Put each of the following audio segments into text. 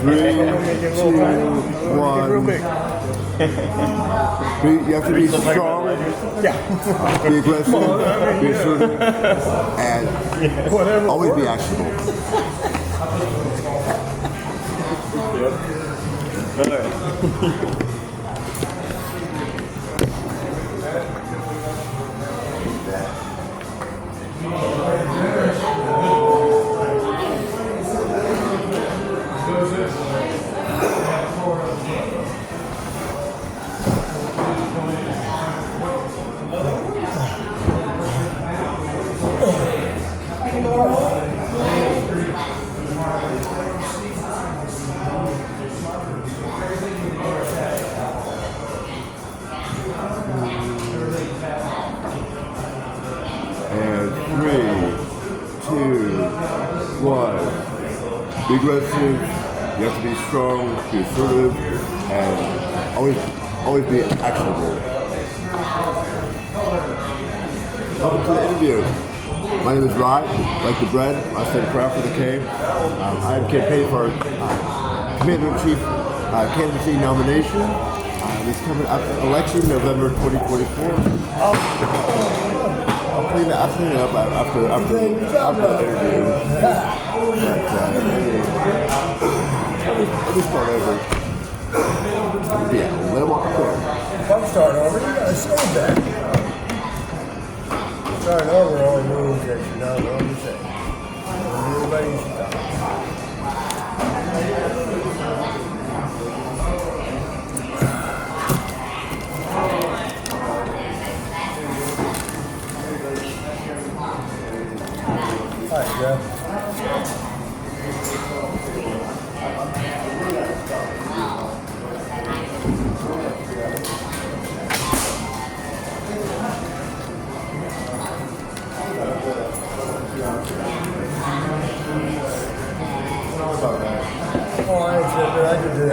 3, 2, 1. You have to be strong, be aggressive, be assertive, and always be actionable. And 3, 2, 1. Be aggressive. You have to be strong, be assertive, and always be actionable. Welcome to the interview. My name is Rod, like the bread. I said Craft with a K. I'm campaigning for Commander-in-Chief candidacy nomination. This coming up election, November 2024. I'll clean it up after the interview. Let me start over. Yeah, let him walk quick. Don't start over. You gotta save that. Starting over only means that you know what to say. Everybody should talk. Hi, Jeff.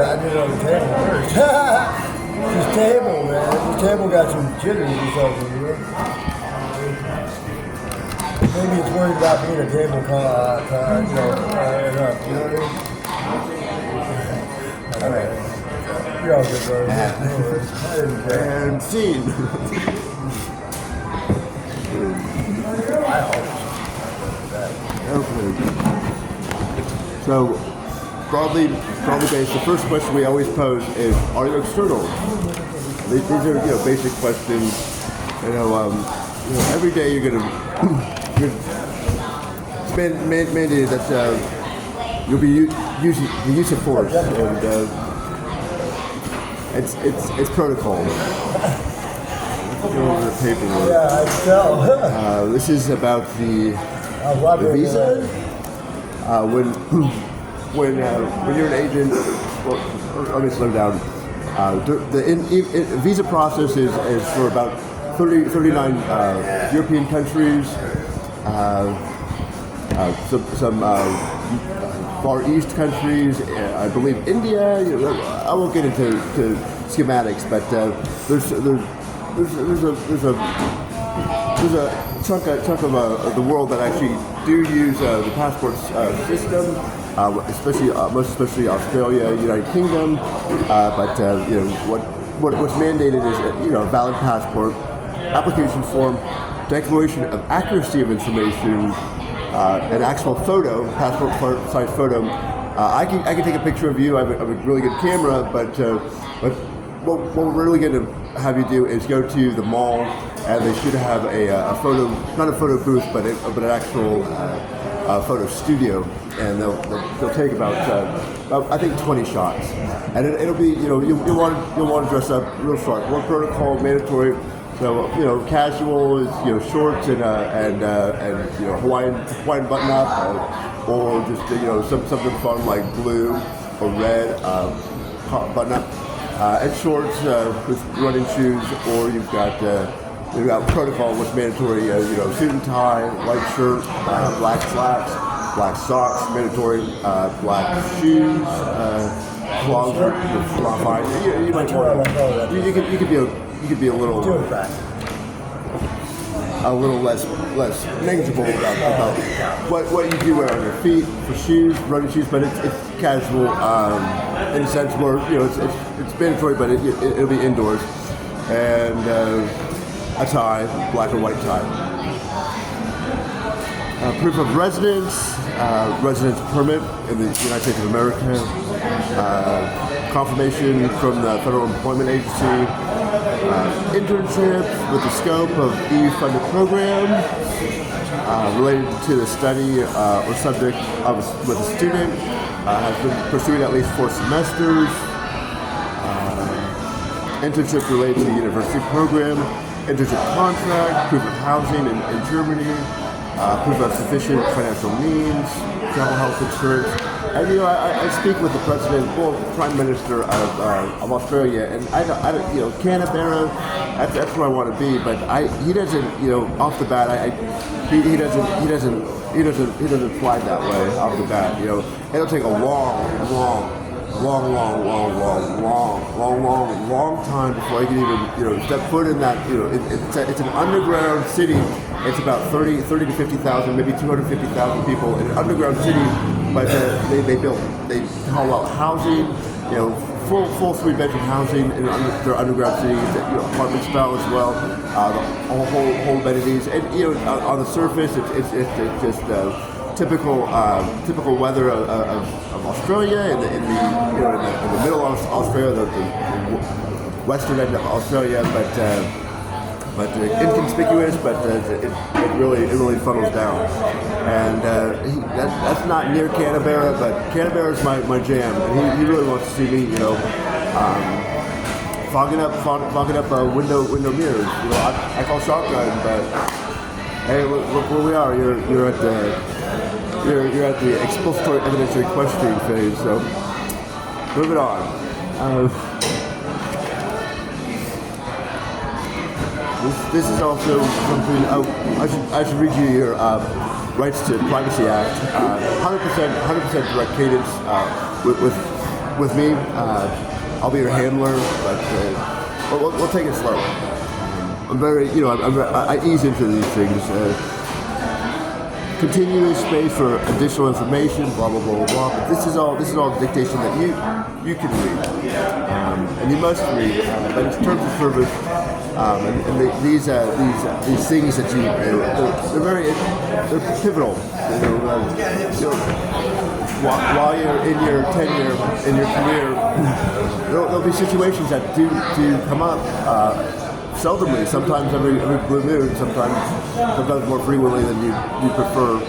I did it on the table first. This table, man. This table got some jitters or something, you know? Maybe it's worried about being a table enough, you know what I mean? Alright. You're all good, bro. And scene. Okay. So, broadly based, the first question we always pose is, are you external? These are basic questions. Every day you're gonna mandated that you'll be using the use of force, and it's protocol. Go over the paperwork. Yeah, I can tell. This is about the visa. When you're an agent, well, let me slow down. The visa process is for about 39 European countries, some Far East countries, I believe India. I won't get into schematics, but there's a chunk of the world that actually do use the passport system, most especially Australia, United Kingdom. What's mandated is a valid passport, application form, declaration of accuracy of information, an actual photo, passport size photo. I can take a picture of you. I have a really good camera, but what we're really going to have you do is go to the mall, and they should have a photo, not a photo booth, but an actual photo studio, and they'll take about I think 20 shots, and it'll be you'll want to dress up real sharp. One protocol mandatory. So casual is shorts and Hawaiian button up, or just something fun like blue or red button up, and shorts with running shoes, or you've got protocol, what's mandatory, suit and tie, white shirt, black slacks, black socks, mandatory, black shoes, clogs are fine. You might want you could be a little. a little less negligible about what you do wear on your feet for shoes, running shoes, but it's casual in a sense where it's mandatory, but it'll be indoors, and a tie, black or white tie. Proof of residence, residence permit in the United States of America, confirmation from the Federal Employment Agency, internship with the scope of EU-funded program related to the study or subject with a student, has been pursuing at least 4 semesters, internship related to the university program, internship contract, proof of housing in Germany, proof of sufficient financial means, travel health insurance. And I speak with the president, Prime Minister of Australia, and I don't, Canberra, that's where I want to be. But he doesn't, off the bat, he doesn't fly that way off the bat. It'll take a long time before I can even step foot in that. It's an underground city. It's about 30 to 50,000, maybe 250,000 people in an underground city. But they haul out housing, full 3-bedroom housing in their underground cities, apartment style as well. The whole amenities, and on the surface, it's just typical weather of Australia, in the middle of Australia, the western end of Australia, but inconspicuous, but it really funnels down, and that's not near Canberra, but Canberra is my jam, and he really wants to see me, fogging up window mirrors. I call shotgun, but hey, look where we are. You're at the expository evidentiary questioning phase, so moving on. This is also something I should read you your Rights to Privacy Act. 100% direct cadence with me. I'll be your handler, but we'll take it slow. I'm very, I ease into these things. Continuous space for additional information, blah blah blah blah. But this is all dictation that you can read, and you must read. But in terms of service, these things that they're pivotal. While you're in your tenure in your career, there'll be situations that do come up. Seldomly, sometimes every blue moon, sometimes more frequently than you prefer,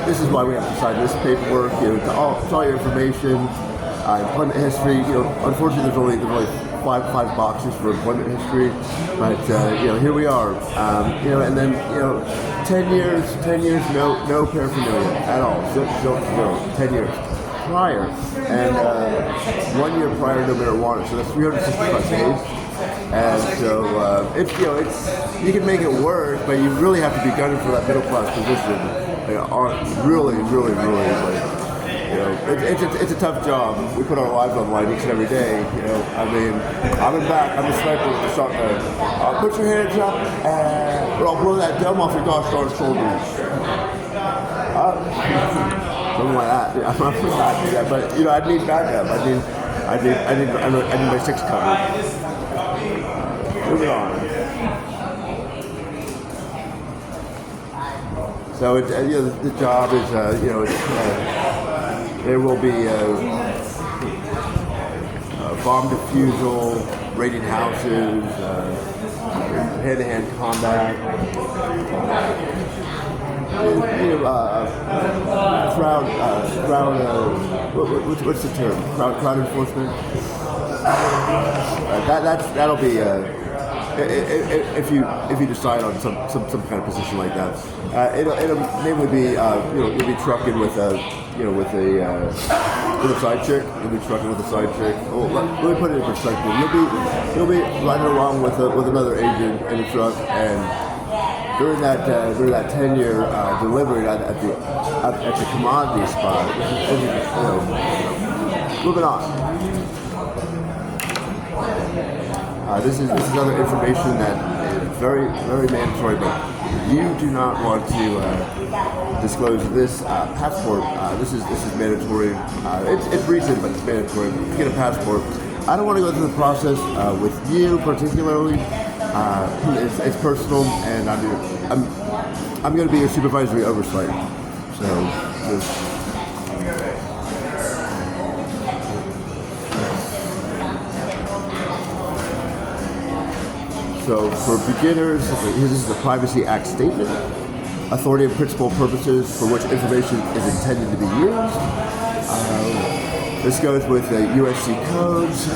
this is why we have to sign this paperwork. It's all your information, employment history. Unfortunately, there's only five boxes for employment history, but here we are. And then 10 years, no paraphernalia at all, zero, 10 years. Prior, and 1 year prior, no marijuana. So that's 365 days, and so it's you can make it work, but you really have to be gunning for that middle class position. Really, it's a tough job. We put our lives on line each and every day. I'm in back. I'm a sniper with a shotgun. Put your hands up, or I'll blow that dome off your gosh darn shoulders. Something like that. Yeah, I'm not do that, but I need backup. I need my 6 covered. Moving on. So the job is there will be bomb defusal, raiding houses, hand-to-hand combat. What's the term? Crowd enforcement. That'll be if you decide on some kind of position like that. It'll mainly be you'll be trucking with a side chick. You'll be trucking with a side chick. Oh, let me put it in perspective. You'll be riding along with another agent in a truck, and during that 10-year delivery at the commodity spot, moving on. This is other information that is very mandatory, but you do not want to disclose this passport. This is mandatory. It's recent, but it's mandatory. To get a passport, I don't want to go through the process with you particularly. It's personal, and I'm going to be your supervisory oversight. So for beginners, this is the Privacy Act statement. Authority and principal purposes for which information is intended to be used. This goes with the USC codes,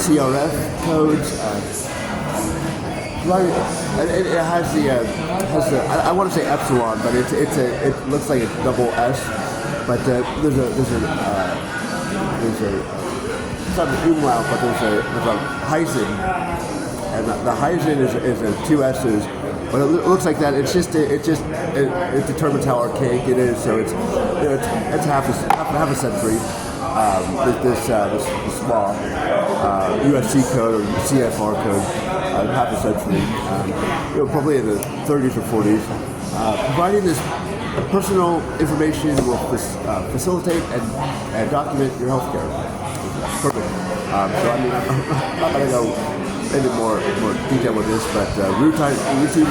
CRF codes. It has the I want to say epsilon, but it looks like a double S. But there's a it's not an umlaut, but there's a hyphen, and the hyphen is two S's. But it looks like that. It determines how archaic it is. So it's half a century. This law, USC code or CFR code, half a century. Probably in the 30s or 40s. Providing this personal information will facilitate and document your healthcare. Perfect. So I'm not going to go into more detail with this, but routine uses,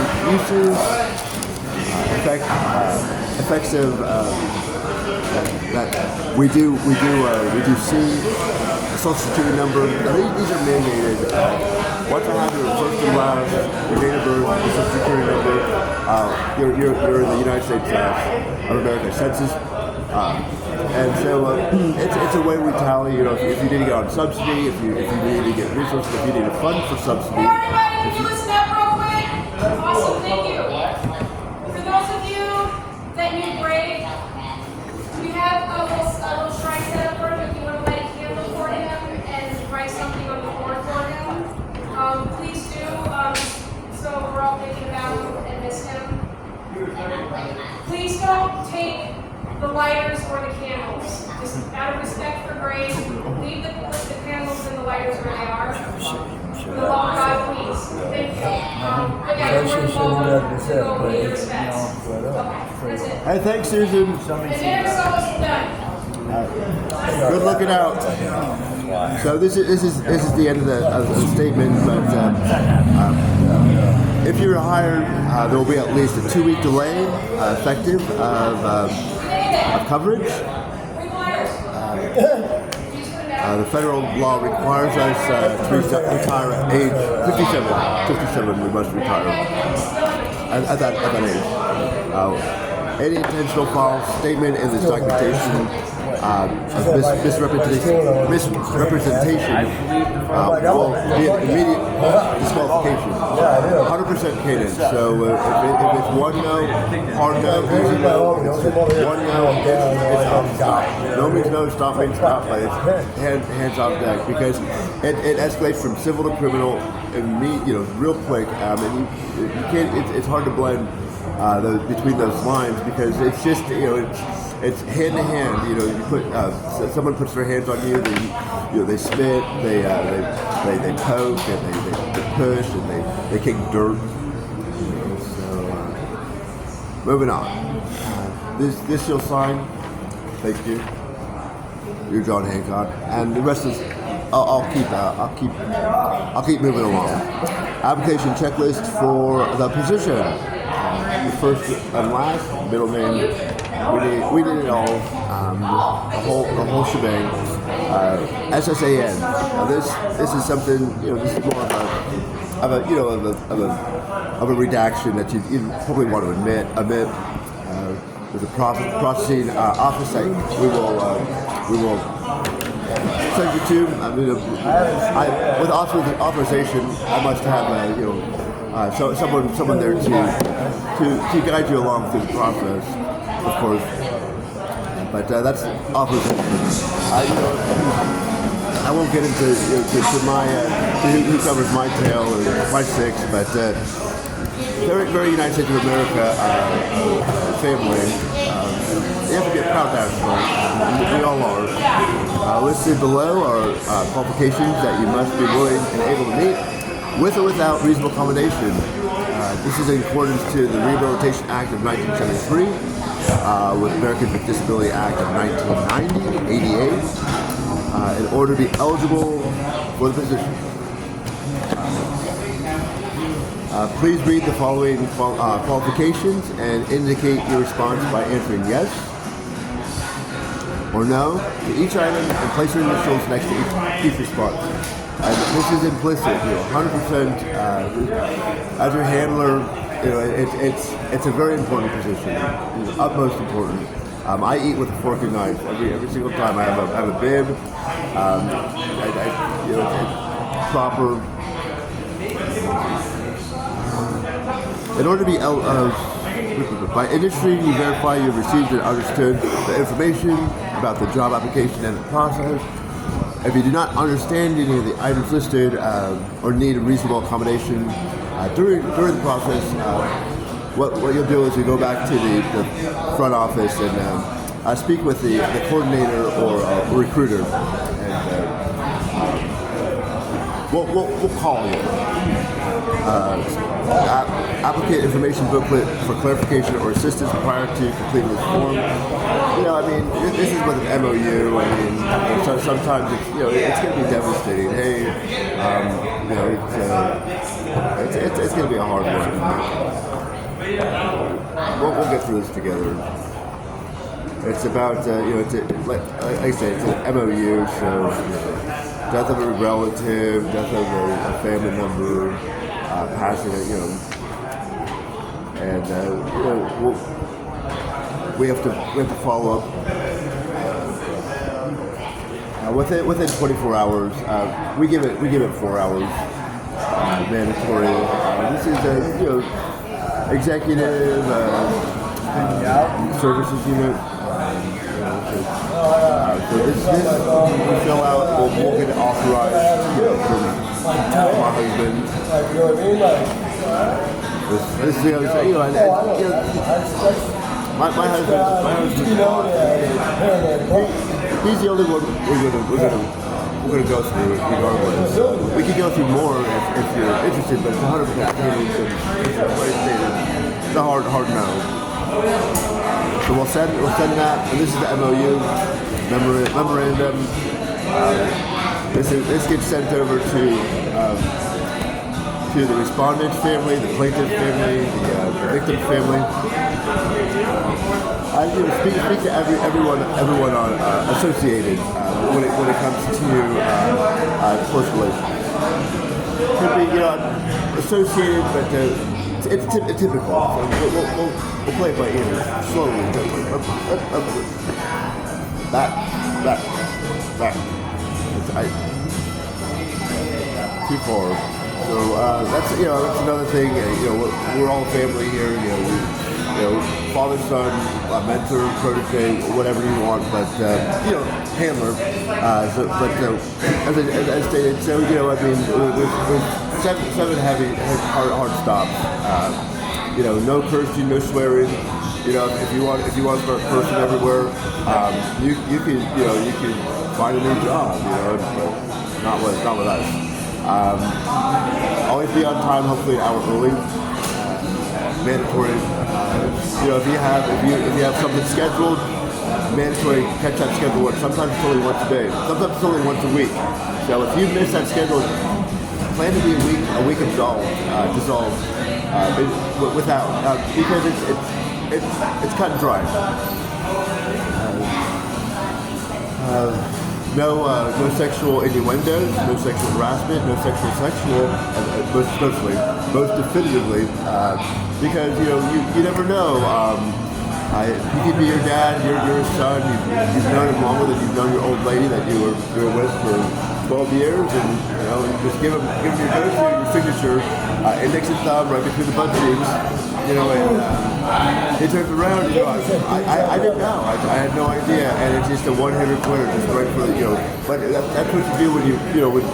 effective that we do see a social security number. These are mandated. Once I have your first and last, your date of birth, your social security number, you're in the United States of America census. And so it's a way we tally, if you need to get on subsidy, if you need to get resources, if you need a fund for subsidy. Everybody, can you listen up real quick? Awesome, thank you. For those of you that need a break, we have a little shrine set up for him if you want to light a candle for him and write something on the board for him. Please do, so we're all thinking about him and miss him. Please don't take the lighters or the candles. Just out of respect for Grace, leave the candles and the lighters where they are. For the love of God, please. Thank you. Again, we're going to go with your respects. Okay, that's it. Hey, thanks, Susan. And then it's almost done. Good looking out. So this is the end of the statement, but if you're hired, there will be at least a 2-week delay effective of coverage. The federal law requires us to retire at age 57. We must retire at that age. Any intentional false statement in this documentation of misrepresentation will be an immediate disqualification. 100% cadence. So if it's one no, hard no, easy no, it's one no, it's stop. No means no, stop means stop, but it's hands off deck, because it escalates from civil to criminal, real quick. And you can't. It's hard to blend between those lines, because it's just it's hand to hand. You put someone puts their hands on you. They spit. They poke, and they push, and they kick dirt. So moving on. This you'll sign. Thank you. You're John Hancock, and the rest is I'll keep moving along. Application checklist for the position. The first and last, middle name. We did it all. The whole shebang. SSAN. Now this is something. This is more of a redaction that you probably want to omit. With the processing office site, we will send you to. With authorization, I must have someone there to guide you along through the process, of course. But that's authorization. I won't get into who covers my tail or my six, but very United States of America family. You have to be a proud national. We all are. Listed below are qualifications that you must be willing and able to meet, with or without reasonable accommodation. This is in accordance to the Rehabilitation Act of 1973, with the Americans with Disability Act of 1990, 88, in order to be eligible for the position. Please read the following qualifications and indicate your response by answering yes or no to each item and place your initials next to each response. And this is implicit, 100%. As your handler, it's a very important position, utmost important. I eat with a fork and knife every single time. I have a bib. It's proper. In order to be by industry, you verify you've received and understood the information about the job application and the process. If you do not understand any of the items listed or need a reasonable accommodation during the process, what you'll do is you go back to the front office and speak with the coordinator or recruiter, and we'll call you. Applicant information booklet for clarification or assistance prior to completing this form. This is with an MOU. Sometimes it's going to be devastating. Hey, it's going to be a hard one. We'll get through this together. It's about like I say, it's an MOU. So death of a relative, death of a family member. Passing it, and we have to follow up within 24 hours. We give it 4 hours mandatory. This is executive services unit. So this we fill out. We'll get it authorized from my husband. This is the other thing, my husband, he's the only one we're gonna go through it regardless. We could go through more if you're interested, but it's 100% it's a hard no. So we'll send that, and this is the MOU memorandum. This gets sent over to the respondent's family, the plaintiff's family, the victim's family. Speak to everyone associated when it comes to close relations. Could be associated, but it's typical. So we'll play it by ear, slowly, back. Too far. So that's another thing. We're all family here. Father, son, mentor, protege, whatever you want. But handler. As I stated, so with seven heavy hard stops. No cursing, no swearing. If you want to start cursing everywhere, you can find a new job. But not with us. Always be on time, hopefully an hour early. Mandatory. If you have something scheduled, mandatory catch that schedule. Sometimes it's only once a day. Sometimes it's only once a week. So if you miss that schedule, plan to be a week dissolved, without because it's cut and dry. No sexual innuendos, no sexual harassment, no sexual, most definitively, because you never know. He could be your dad, your son. You've known him longer than you've known your old lady that you were with for 12 years, and just give him your go-to, your signature, index and thumb right between the butt cheeks. And he turns around. I didn't know. I had no idea, and it's just a one-hitter quitter, just right for the But that's what you do when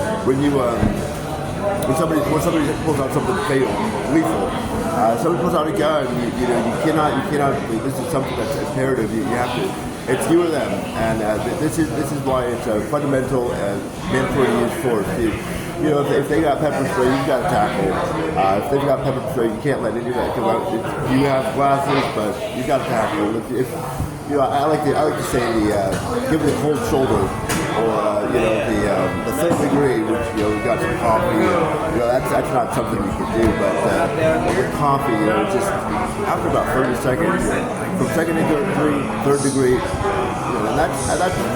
somebody pulls out something fatal, lethal. Somebody pulls out a gun. You cannot. This is something that's imperative. You have to It's you or them, and this is why it's a fundamental mandatory use force. You know, if they got pepper spray, you've got to tackle. If they've got pepper spray, you can't let any of that come out. You have glasses, but you got to tackle. If you know, I like to say give the cold shoulder, or you know, the third degree, which you know, we got some coffee. You know, that's not something you can do, but with coffee, you know, just after about 30 seconds, from second degree, third degree, you know, and that's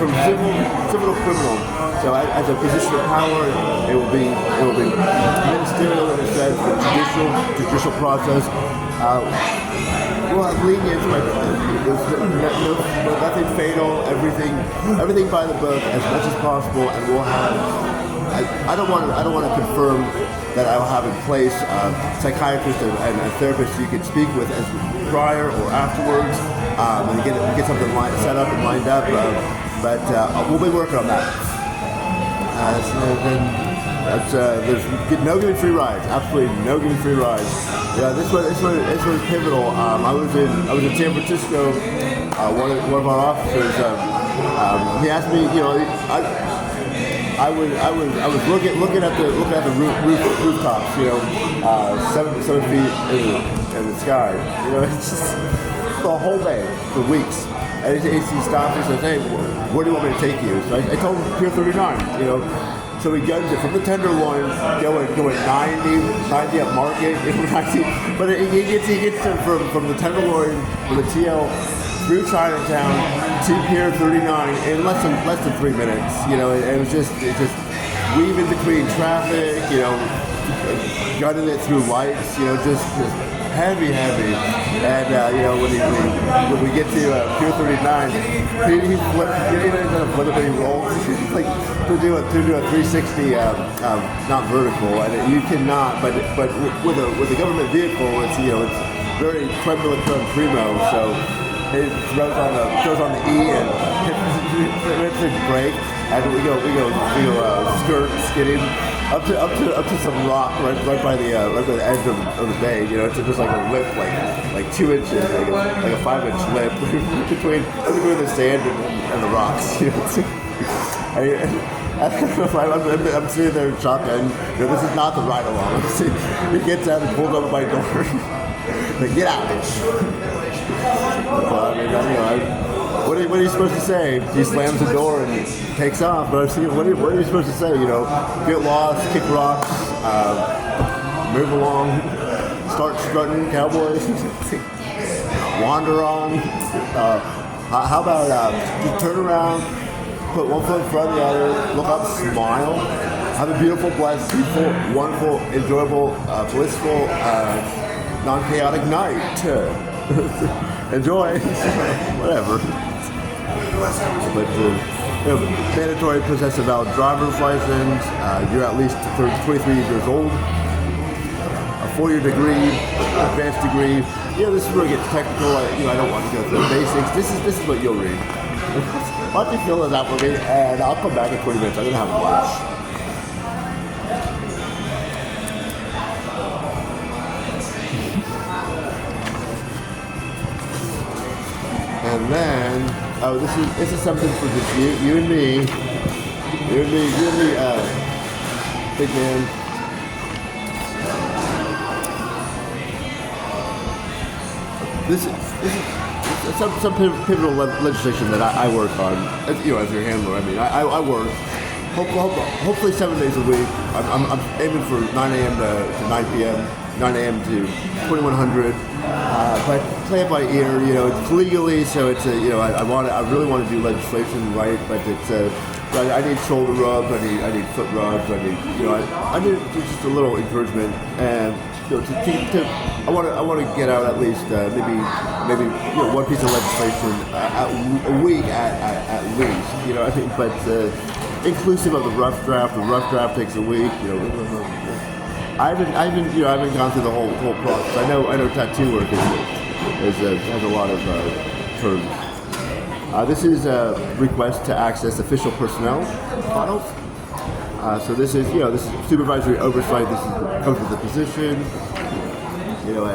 from civil to criminal. So as a position of power, it will be ministerial in a sense, the judicial process. We'll have lenience, but nothing fatal. Everything by the book as much as possible, and we'll have. I don't want to confirm that I will have in place psychiatrists and therapists you can speak with as prior or afterwards, and get something set up and lined up. But we'll be working on that. There's no giving free rides. Absolutely no giving free rides. Yeah, this was pivotal. I was in San Francisco. One of our officers, he asked me, you know, I was looking at the rooftops, you know, 7 feet in the sky. You know, it's just the whole day for weeks. And he stopped and says, "Hey, where do you want me to take you?" So I told him Pier 39. You know. So we guns it from the Tenderloin, going 90 up Market, but he gets from the Tenderloin, from the TL through Chinatown to Pier 39 in less than 3 minutes. You know, it was just weaving between traffic, you know, gunning it through lights, you know, just heavy, and you know, when we get to Pier 39, he didn't even flip it, but he rolls. Like to do a 360, not vertical, and you cannot. But with a government vehicle, it's, you know, it's very creme de la creme primo. So it throws on the E and hits the brake, and we go skidding up to some rock right by the edge of the bay. You know, it's just like a lip, like 2 inches, like a 5-inch lip between the sand and the rocks. You know, I'm sitting there in shotgun. You know, this is not the ride along. He gets out and pulls over my door. Like, get out, bitch. Well, I mean, you know, what are you supposed to say? He slams the door and takes off. But I was thinking, what are you supposed to say? You know, get lost, kick rocks, move along, start strutting, cowboys, wander on. How about just turn around, put one foot in front of the other, look up, smile, have a beautiful, blessed, peaceful, wonderful, enjoyable, blissful, non-chaotic night. Enjoy, whatever. But you know, mandatory possess a valid driver's license. You're at least 23 years old. A 4-year degree, advanced degree. You know, this is where it gets technical. I don't want to go through the basics. This is what you'll read. Why don't you fill this out for me, and I'll come back in 20 minutes. I'm gonna have lunch. And then, this is something for just you and me, big man. This is some pivotal legislation that I work on. You know, as your handler. I mean, I work. Hopefully 7 days a week. I'm aiming for 9 a.m. to 9 p.m. 9 a.m. to 2100. But play it by ear. You know, it's legally, so it's you know, I really want to do legislation right, but it's I need shoulder rubs, I need foot rubs, I need just a little encouragement, and you know, I want to get out at least maybe you know, one piece of legislation a week at least. You know, I think, but inclusive of the rough draft. The rough draft takes a week. You know. I haven't gone through the whole process. I know tattoo work has a lot of terms. This is a request to access official personnel files. So this is supervisory oversight. This comes with the position. You know,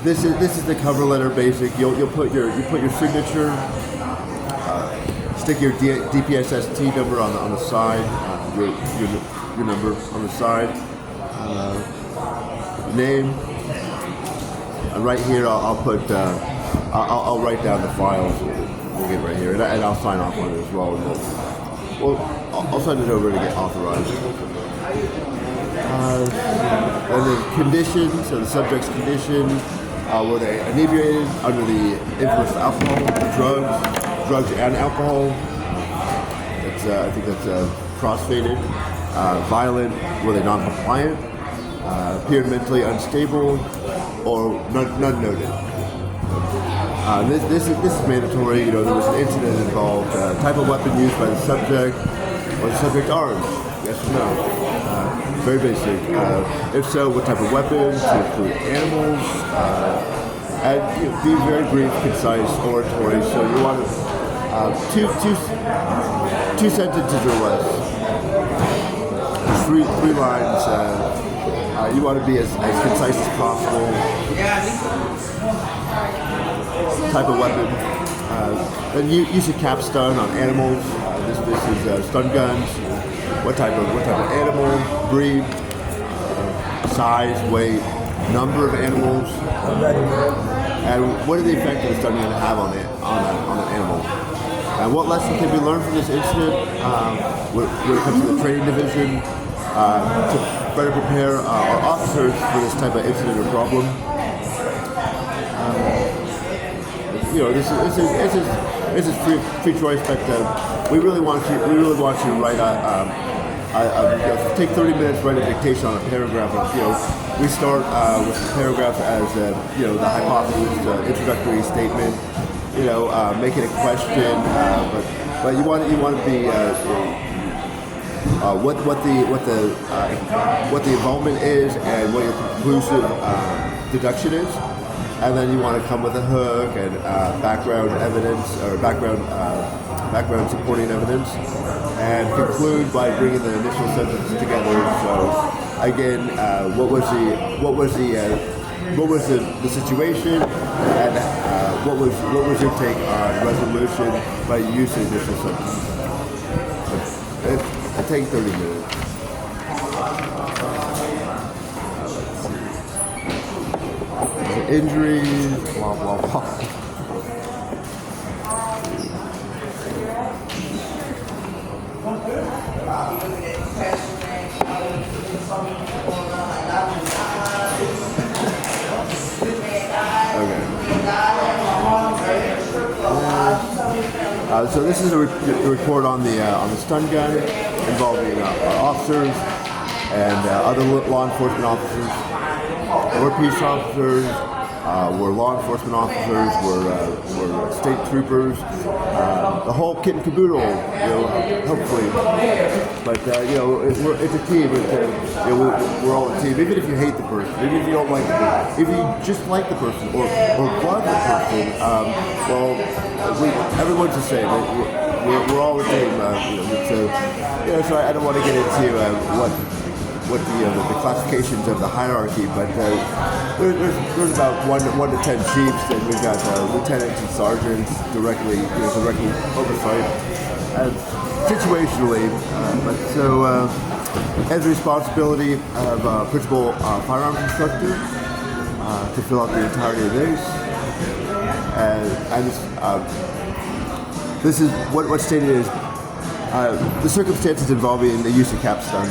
this is the cover letter. Basic. You'll put your signature. Stick your DPSST number on the side. Your number on the side. Name. And right here, I'll put. I'll write down the files. We'll get right here, and I'll sign off on it as well. I'll send it over to get authorized. And the conditions, so the subject's condition, were they inebriated under the influence of alcohol, drugs and alcohol? I think that's crossfaded. Violent, were they non-compliant? Appeared mentally unstable, or none noted. This is mandatory. You know, there was an incident involved. Type of weapon used by the subject. Was the subject armed? Yes or no? Very basic. If so, what type of weapons? To include animals. And be very brief, concise, oratory. So you want two sentences or less. Three lines. You want to be as concise as possible. Type of weapon. Then use a cap stun on animals. This is stun guns. What type of animal, breed, size, weight, number of animals, and what are the effect of the stun gun have on an animal? And what lesson can be learned from this incident when it comes to the training division to better prepare our officers for this type of incident or problem? This is free choice, but we really want you to write take 30 minutes, write a dictation on a paragraph. We start with the paragraph as the hypothesis, introductory statement. Make it a question, but you want to be what the involvement is and what your conclusive deduction is. And then you want to come with a hook and background evidence or background supporting evidence, and conclude by bringing the initial sentence together. So again, what was the situation, and what was your take on resolution by using initial sentence? It takes 30 minutes. Injuries, blah blah blah. So this is a report on the stun gun involving our officers and other law enforcement officers. We're peace officers, we're law enforcement officers, we're state troopers, the whole kit and caboodle, hopefully. But it's a team. We're all a team. Even if you hate the person, even if you don't like the person, if you just like the person or love the person, everyone's the same. We're all a team. So I don't want to get into what the classifications of the hierarchy, but there's about 1 to 10 chiefs, and we've got lieutenants and sergeants directly oversight, and situationally. As a responsibility of principal firearms instructor to fill out the entirety of this, and this is what's stated is the circumstances involving the use of cap stun.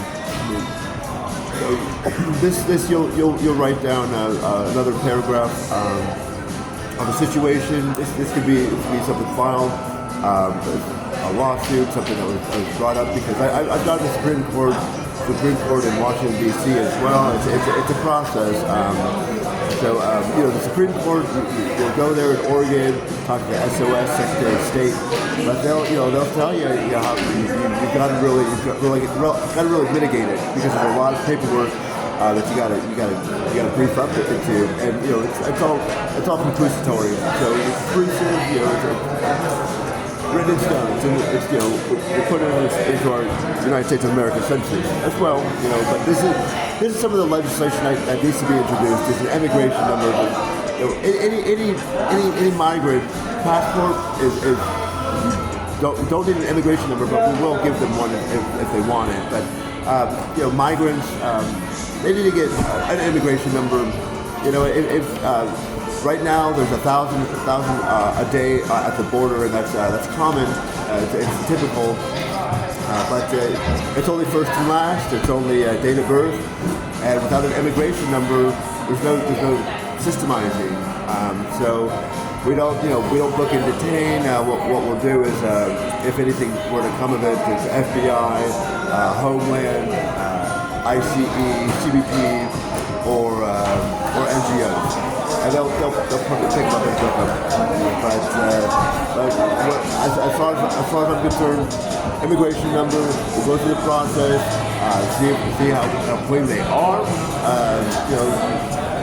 This you'll write down another paragraph of a situation. This could be something filed, a lawsuit, something that was brought up, because I've done the Supreme Court in Washington D.C. as well. It's a process. The Supreme Court will go there in Oregon, talk to the SOS, Secretary of State, but they'll tell you how you've got to really mitigate it, because there's a lot of paperwork that you gotta brief up into, and it's all conclusory. So it's exclusive, it's written in stone. We're putting it into our United States of America census as well. But this is some of the legislation that needs to be introduced. There's an immigration number. any migrant passport is don't need an immigration number, but we will give them one if they want it. But migrants, they need to get an immigration number. If right now there's 1,000 a day at the border, and that's common. It's typical. But it's only first and last. It's only date of birth, and without an immigration number, there's no systemizing. So we don't book and detain. What we'll do is, if anything were to come of it, it's FBI, Homeland, ICE, CBP, or NGOs, and they'll probably pick them up and book them. But as far as I'm concerned, immigration number, we'll go through the process, see how clean they are,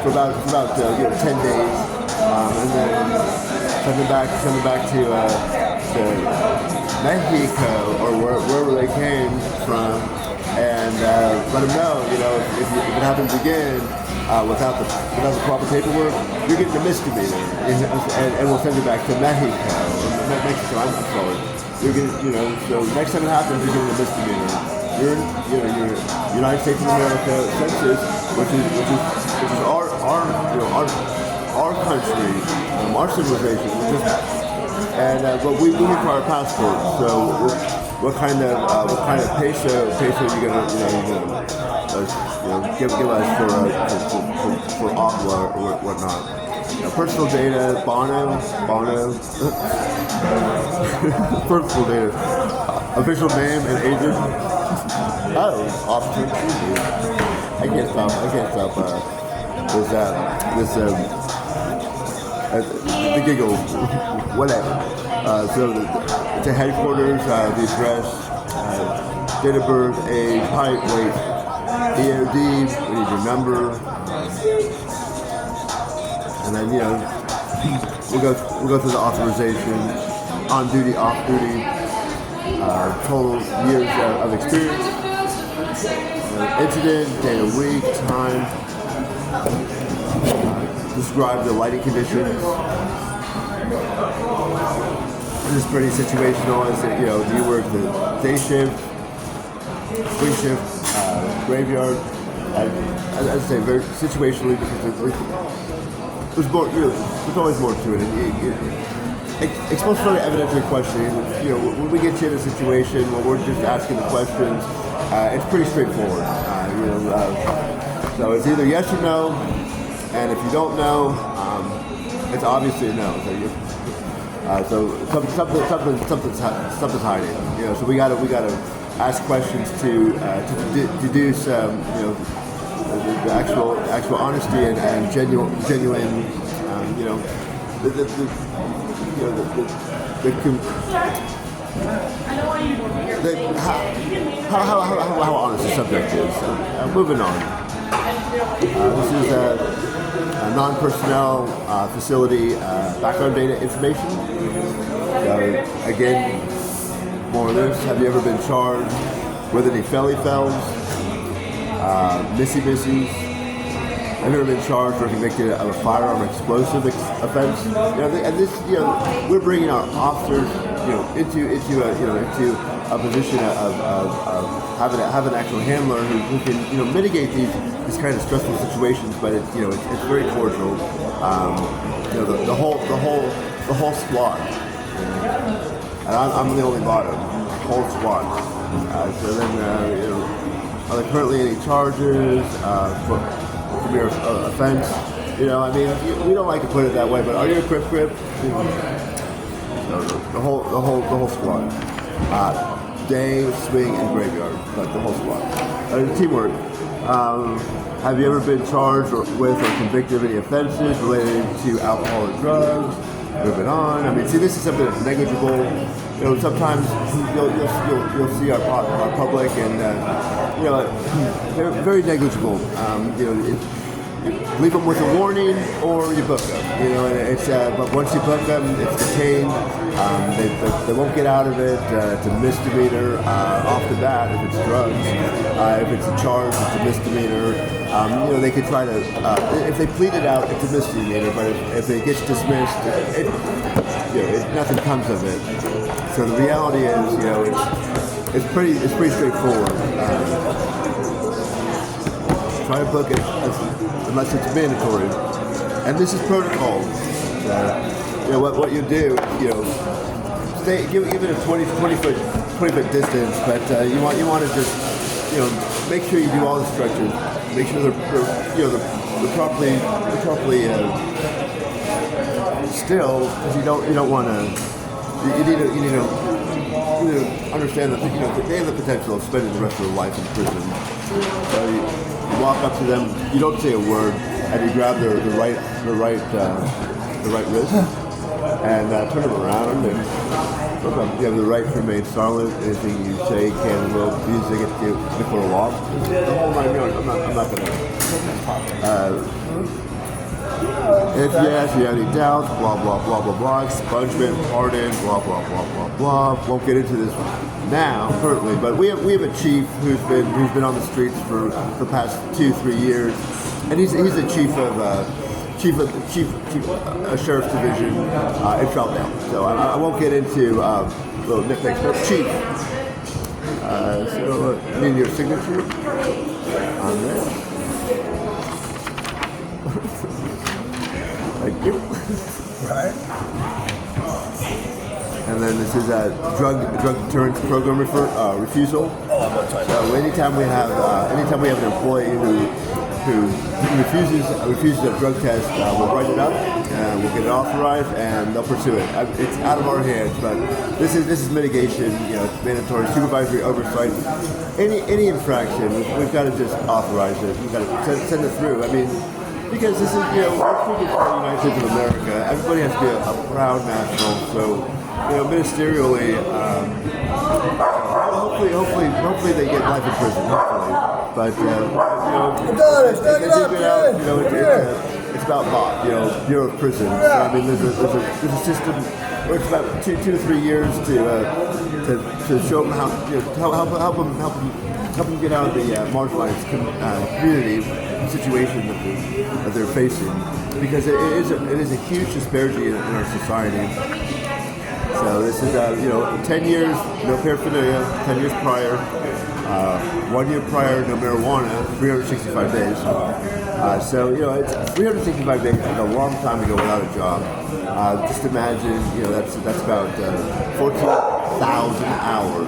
for about 10 days, and then send them back to Mexico or wherever they came from, and let them know, if it happens again without the proper paperwork, you're getting a misdemeanor, and we'll send you back to Mexico. I'm sorry. You're getting, so next time it happens, you're getting a misdemeanor. You're United States of America census, which is our country, our civilization, but we require a passport. So what kind of peso are you gonna give us for agua or whatnot? Personal data, Bono, personal data, official name and agent. Oh, officer. I can't stop. The giggle, whatever. So it's a headquarters, the address, date of birth, age, height, weight, EOD. We need your number. And then we'll go through the authorization, on duty, off duty, total years of experience, incident, day of week, time, describe the lighting conditions. This is pretty situational. Do you work the day shift, swing shift, graveyard? As I say, very situationally, because there's more. There's always more to it. Explanatory evidentiary questioning. When we get you in a situation where we're just asking the questions, it's pretty straightforward. So it's either yes or no, and if you don't know, it's obviously a no. So something's hiding. So we gotta ask questions to deduce the actual honesty and genuine how honest the subject is. Moving on. This is a non-personnel facility background data information. Again, more or less, have you ever been charged with any fells, missies? Have you ever been charged or convicted of a firearm explosive offense? And this, we're bringing our officers, into a position of having an actual handler who can, mitigate these kind of stressful situations. But it's very cordial. The whole squad. And I'm the only bottom. Whole squad. So then, are there currently any charges for your offense? We don't like to put it that way, but are you a crip? The whole squad. Day, swing, and graveyard, like the whole squad. Teamwork. Have you ever been charged with or convicted of any offenses related to alcohol or drugs? Moving on. This is something that's negligible. Sometimes you'll see our public, and they're very negligible. leave them with a warning, or you book them. You know, and it's but once you book them, it's detained. They won't get out of it. It's a misdemeanor off the bat if it's drugs. If it's a charge, it's a misdemeanor. You know, they could try to if they plead it out, it's a misdemeanor. But if it gets dismissed, nothing comes of it. So the reality is, you know, it's pretty straightforward. Try to book it unless it's mandatory, and this is protocol. You know what you do, you know, give it a 20 foot distance, but you want to just, you know, make sure you do all the structures, make sure they're properly still, because you don't want to. You need to understand that, you know, they have the potential of spending the rest of their life in prison. So you walk up to them, you don't say a word, and you grab the right wrist and turn them around, and you have the right to remain silent. Anything you say can and will be used against you before a law. The whole 9 yards. I'm not going to. If yes, you have any doubts, blah blah blah blah blah, expungement, pardon, blah blah blah blah blah. Won't get into this now currently, but we have a chief who's been on the streets for the past 2-3 years, and he's the chief of sheriff's division in Troutdown. So I won't get into little nicknames, but chief. So I need your signature on this. Thank you. Right. And then this is a drug deterrence program refusal. So anytime we have an employee who refuses a drug test, we'll write it up and we'll get it authorized, and they'll pursue it. It's out of our hands, but this is mitigation. You know, it's mandatory supervisory oversight. Any infraction, we've got to just authorize it. We've got to send it through. I mean, because this is, you know, we're speaking for the United States of America. Everybody has to be a proud national. So, you know, ministerially, hopefully they get life in prison. Hopefully, but you know, it's about BOP, you know, Bureau of Prisons. So, I mean, there's a system where it's about 2 to 3 years to show them how, you know, help them get out of the marginalized community situation that they're facing, because it is a huge disparity in our society. So this is 10 years no paraphernalia, 10 years prior, 1 year prior no marijuana, 365 days. So you know, it's 365 days is a long time to go without a job. Just imagine, you know, that's about 14,000 hours.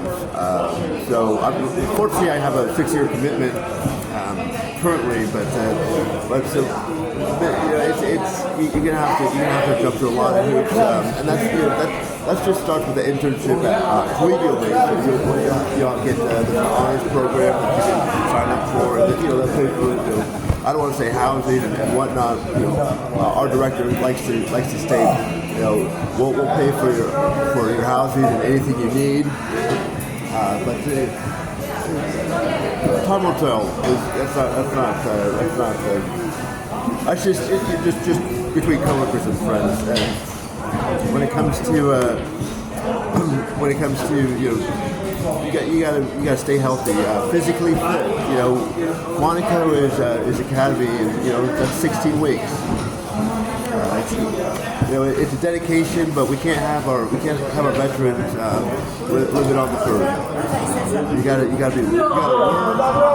So unfortunately, I have a 6-year commitment currently, but so you know, you're gonna have to jump through a lot of hoops, and that's just starts with the internship at collegial base. So you'll get the honors program that you can sign up for, and then, you know, that pays for, you know, I don't want to say housing and whatnot. You know, our director likes to state, you know, we'll pay for your housing and anything you need, but time will tell. That's just between coworkers and friends. And when it comes to you know, you gotta stay healthy, physically fit. You know, Quantico is academy, and you know, that's 16 weeks. You know, it's a dedication, but we can't have our veterans living on the curb. You gotta learn,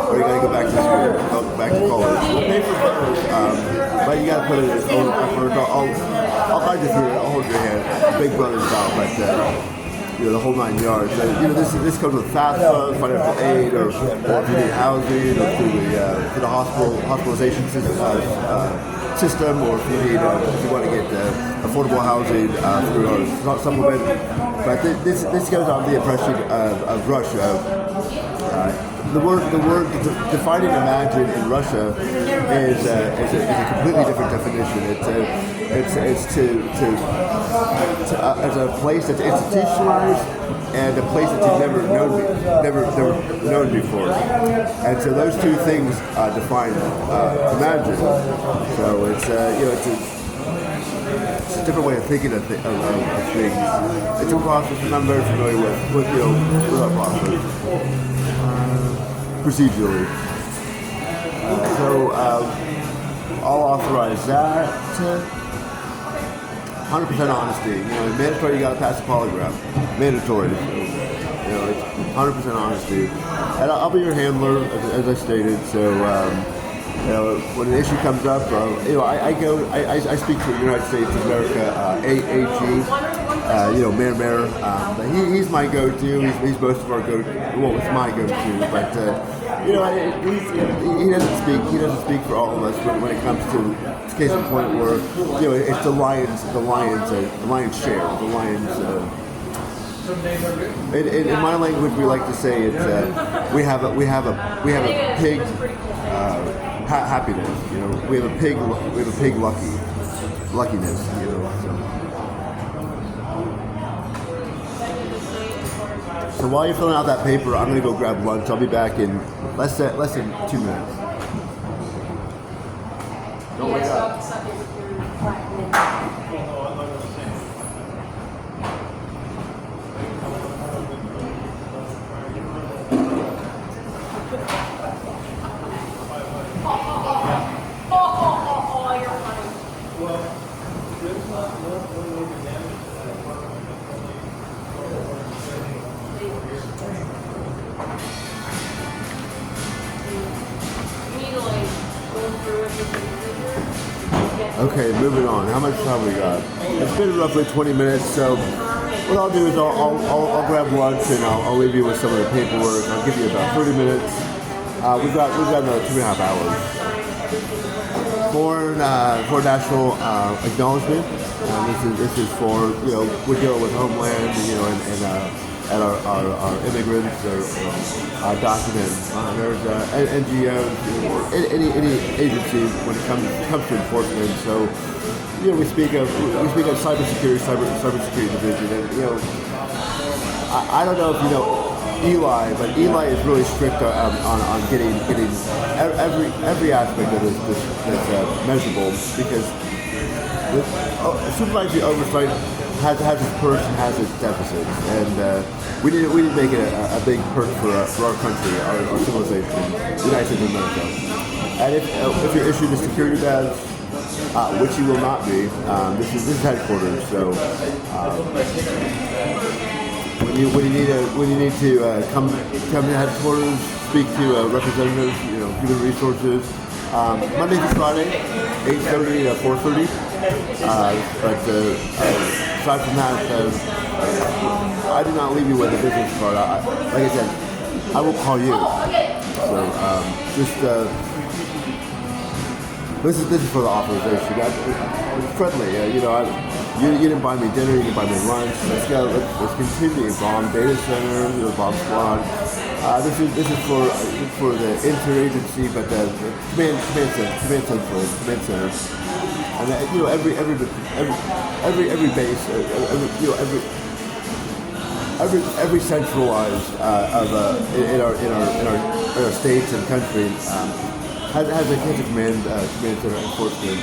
or you gotta go back to school, go back to college. We'll pay for those, but you gotta put in your own effort. I'll guide you through it. I'll hold your hand, big brother style, but you know, the whole 9 yards. You know, this comes with FAFSA, financial aid, or if you need housing, or through the hospitalization system, or if you want to get affordable housing through our supplement. But this goes on the impression of Russia. the word defining imagine in Russia is a completely different definition. It's as a place that's institutionalized and a place that you've never known before. And so those two things define imagine. So it's it's a different way of thinking of things. It's a process that I'm very familiar with our process procedurally. So I'll authorize that. 100% honesty. Mandatory. You got to pass the polygraph. Mandatory. So, it's 100% honesty. And I'll be your handler, as I stated. So. When an issue comes up, I speak to the United States of America AAG, Mayor. He's my go-to. He's most of our go-to. Well, it's my go-to, but he doesn't speak. He doesn't speak for all of us when it comes to this case in point where it's the lion's share, the lion's. In my language, we like to say it's we have a pig. Happiness, we have a pig luckiness, So while you're filling out that paper, I'm gonna go grab lunch. I'll be back in less than 2 minutes. Don't wake up. Okay, moving on. How much time we got? It's been roughly 20 minutes, so what I'll do is I'll grab lunch and I'll leave you with some of the paperwork. I'll give you about 30 minutes. We've got another 2.5 hours. For national acknowledgement. This is for we're dealing with Homeland and our immigrants or documents. There's NGOs or any agency when it comes to enforcement. So we speak of cybersecurity division, and I don't know if you know Eli, but Eli is really strict on getting every aspect of this measurable, because supervisory oversight has its perks and has its deficits, and we need to make it a big perk for our country, our civilization, the United States of America. And if you're issued a security badge, which you will not be, this is headquarters. So when you need to come to headquarters, speak to representatives, human resources. Monday through Friday, 8:30 to 4:30. But aside from that, I do not leave you with a business card. Like I said, I will call you. So this is for the authorization. It's friendly. You didn't buy me dinner. You didn't buy me lunch. Let's continue. Bomb data center. Bomb squad. This is for the interagency, but the command center, and every base, every centralized in our states and country has a command center enforcement.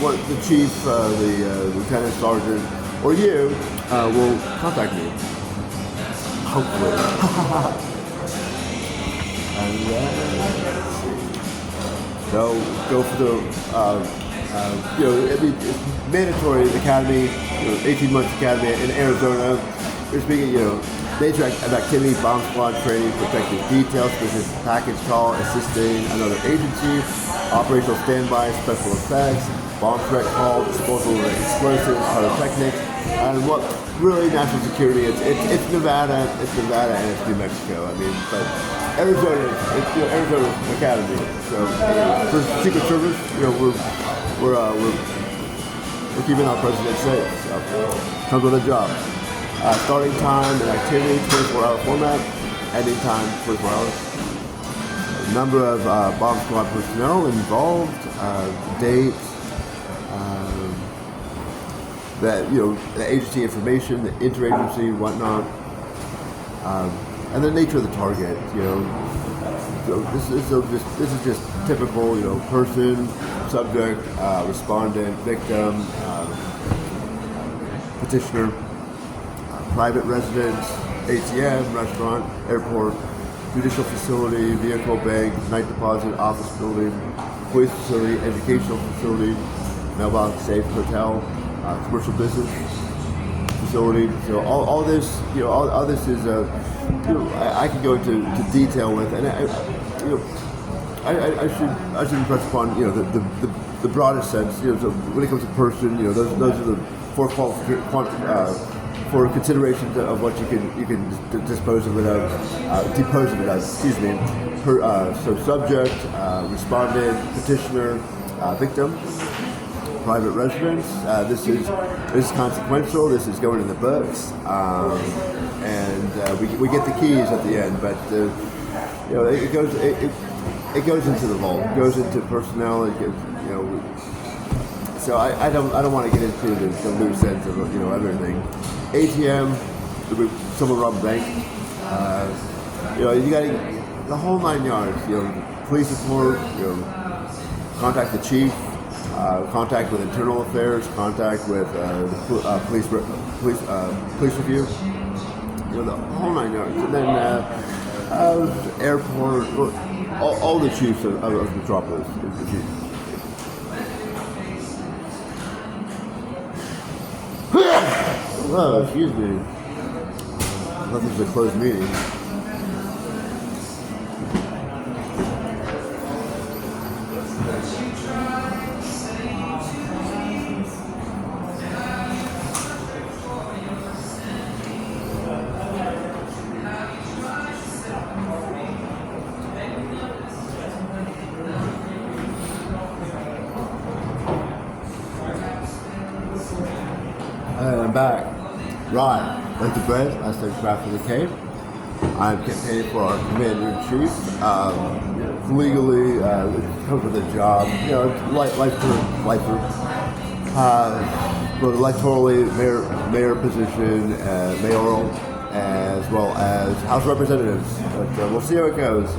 What the chief, the lieutenant sergeant, or you will contact me. Hopefully. And so go for the, it's mandatory academy, 18 months academy in Arizona. We're speaking, nature of activity, bomb squad training, protective details, specific package call, assisting another agency, operational standby, special effects, bomb threat call, disposal of explosives, pyrotechnics, and what really national security it's Nevada, and it's New Mexico. I mean, but Arizona, it's Arizona Academy. So for Secret Service, we're keeping our president safe. So comes with a job. Starting time and activity, 24-hour format. Ending time, 24 hours. Number of bomb squad personnel involved, dates, the agency information, the interagency, whatnot, and the nature of the target. So this is just typical, person, subject, respondent, victim, petitioner, private residence, ATM, restaurant, airport, judicial facility, vehicle, bank, night deposit, office building, police facility, educational facility, mailbox, safe, hotel, commercial business facility. So all this, all this is I can go into detail with, and I should impress upon the broadest sense. So when it comes to person, those are the four for considerations of what you can dispose of it of, depose of it as. Excuse me. So subject, respondent, petitioner, victim, private residence. This is consequential. This is going in the books, and we get the keys at the end. But it goes into the vault. It goes into personnel. It gives, So I don't want to get into the loose ends of everything. ATM, someone robbed a bank. You got the whole 9 yards. Police report. Contact the chief. Contact with internal affairs. Contact with police review. The whole 9 yards. And then airport. All the chiefs of Metropolis is the chief. Oh, excuse me. Nothing's a closed meeting. I'm back. Right. Like the bread, I said craft of the cave. I'm campaigning for our commander-in-chief. Legally, it comes with a job. Lifer. But electorally, mayor position, mayoral, as well as House Representatives. But we'll see how it goes.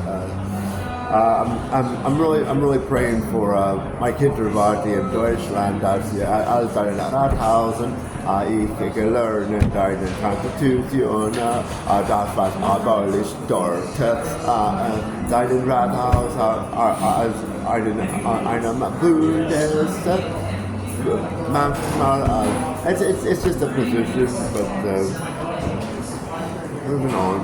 I'm really praying for my Kinderwart in Deutschland, dass wir all seine Rathausen, ich gelernt in deiner Konstitution, das was abolish dort, deinen Rathaus als einem Bundes, manchmal, it's just a position, but moving on.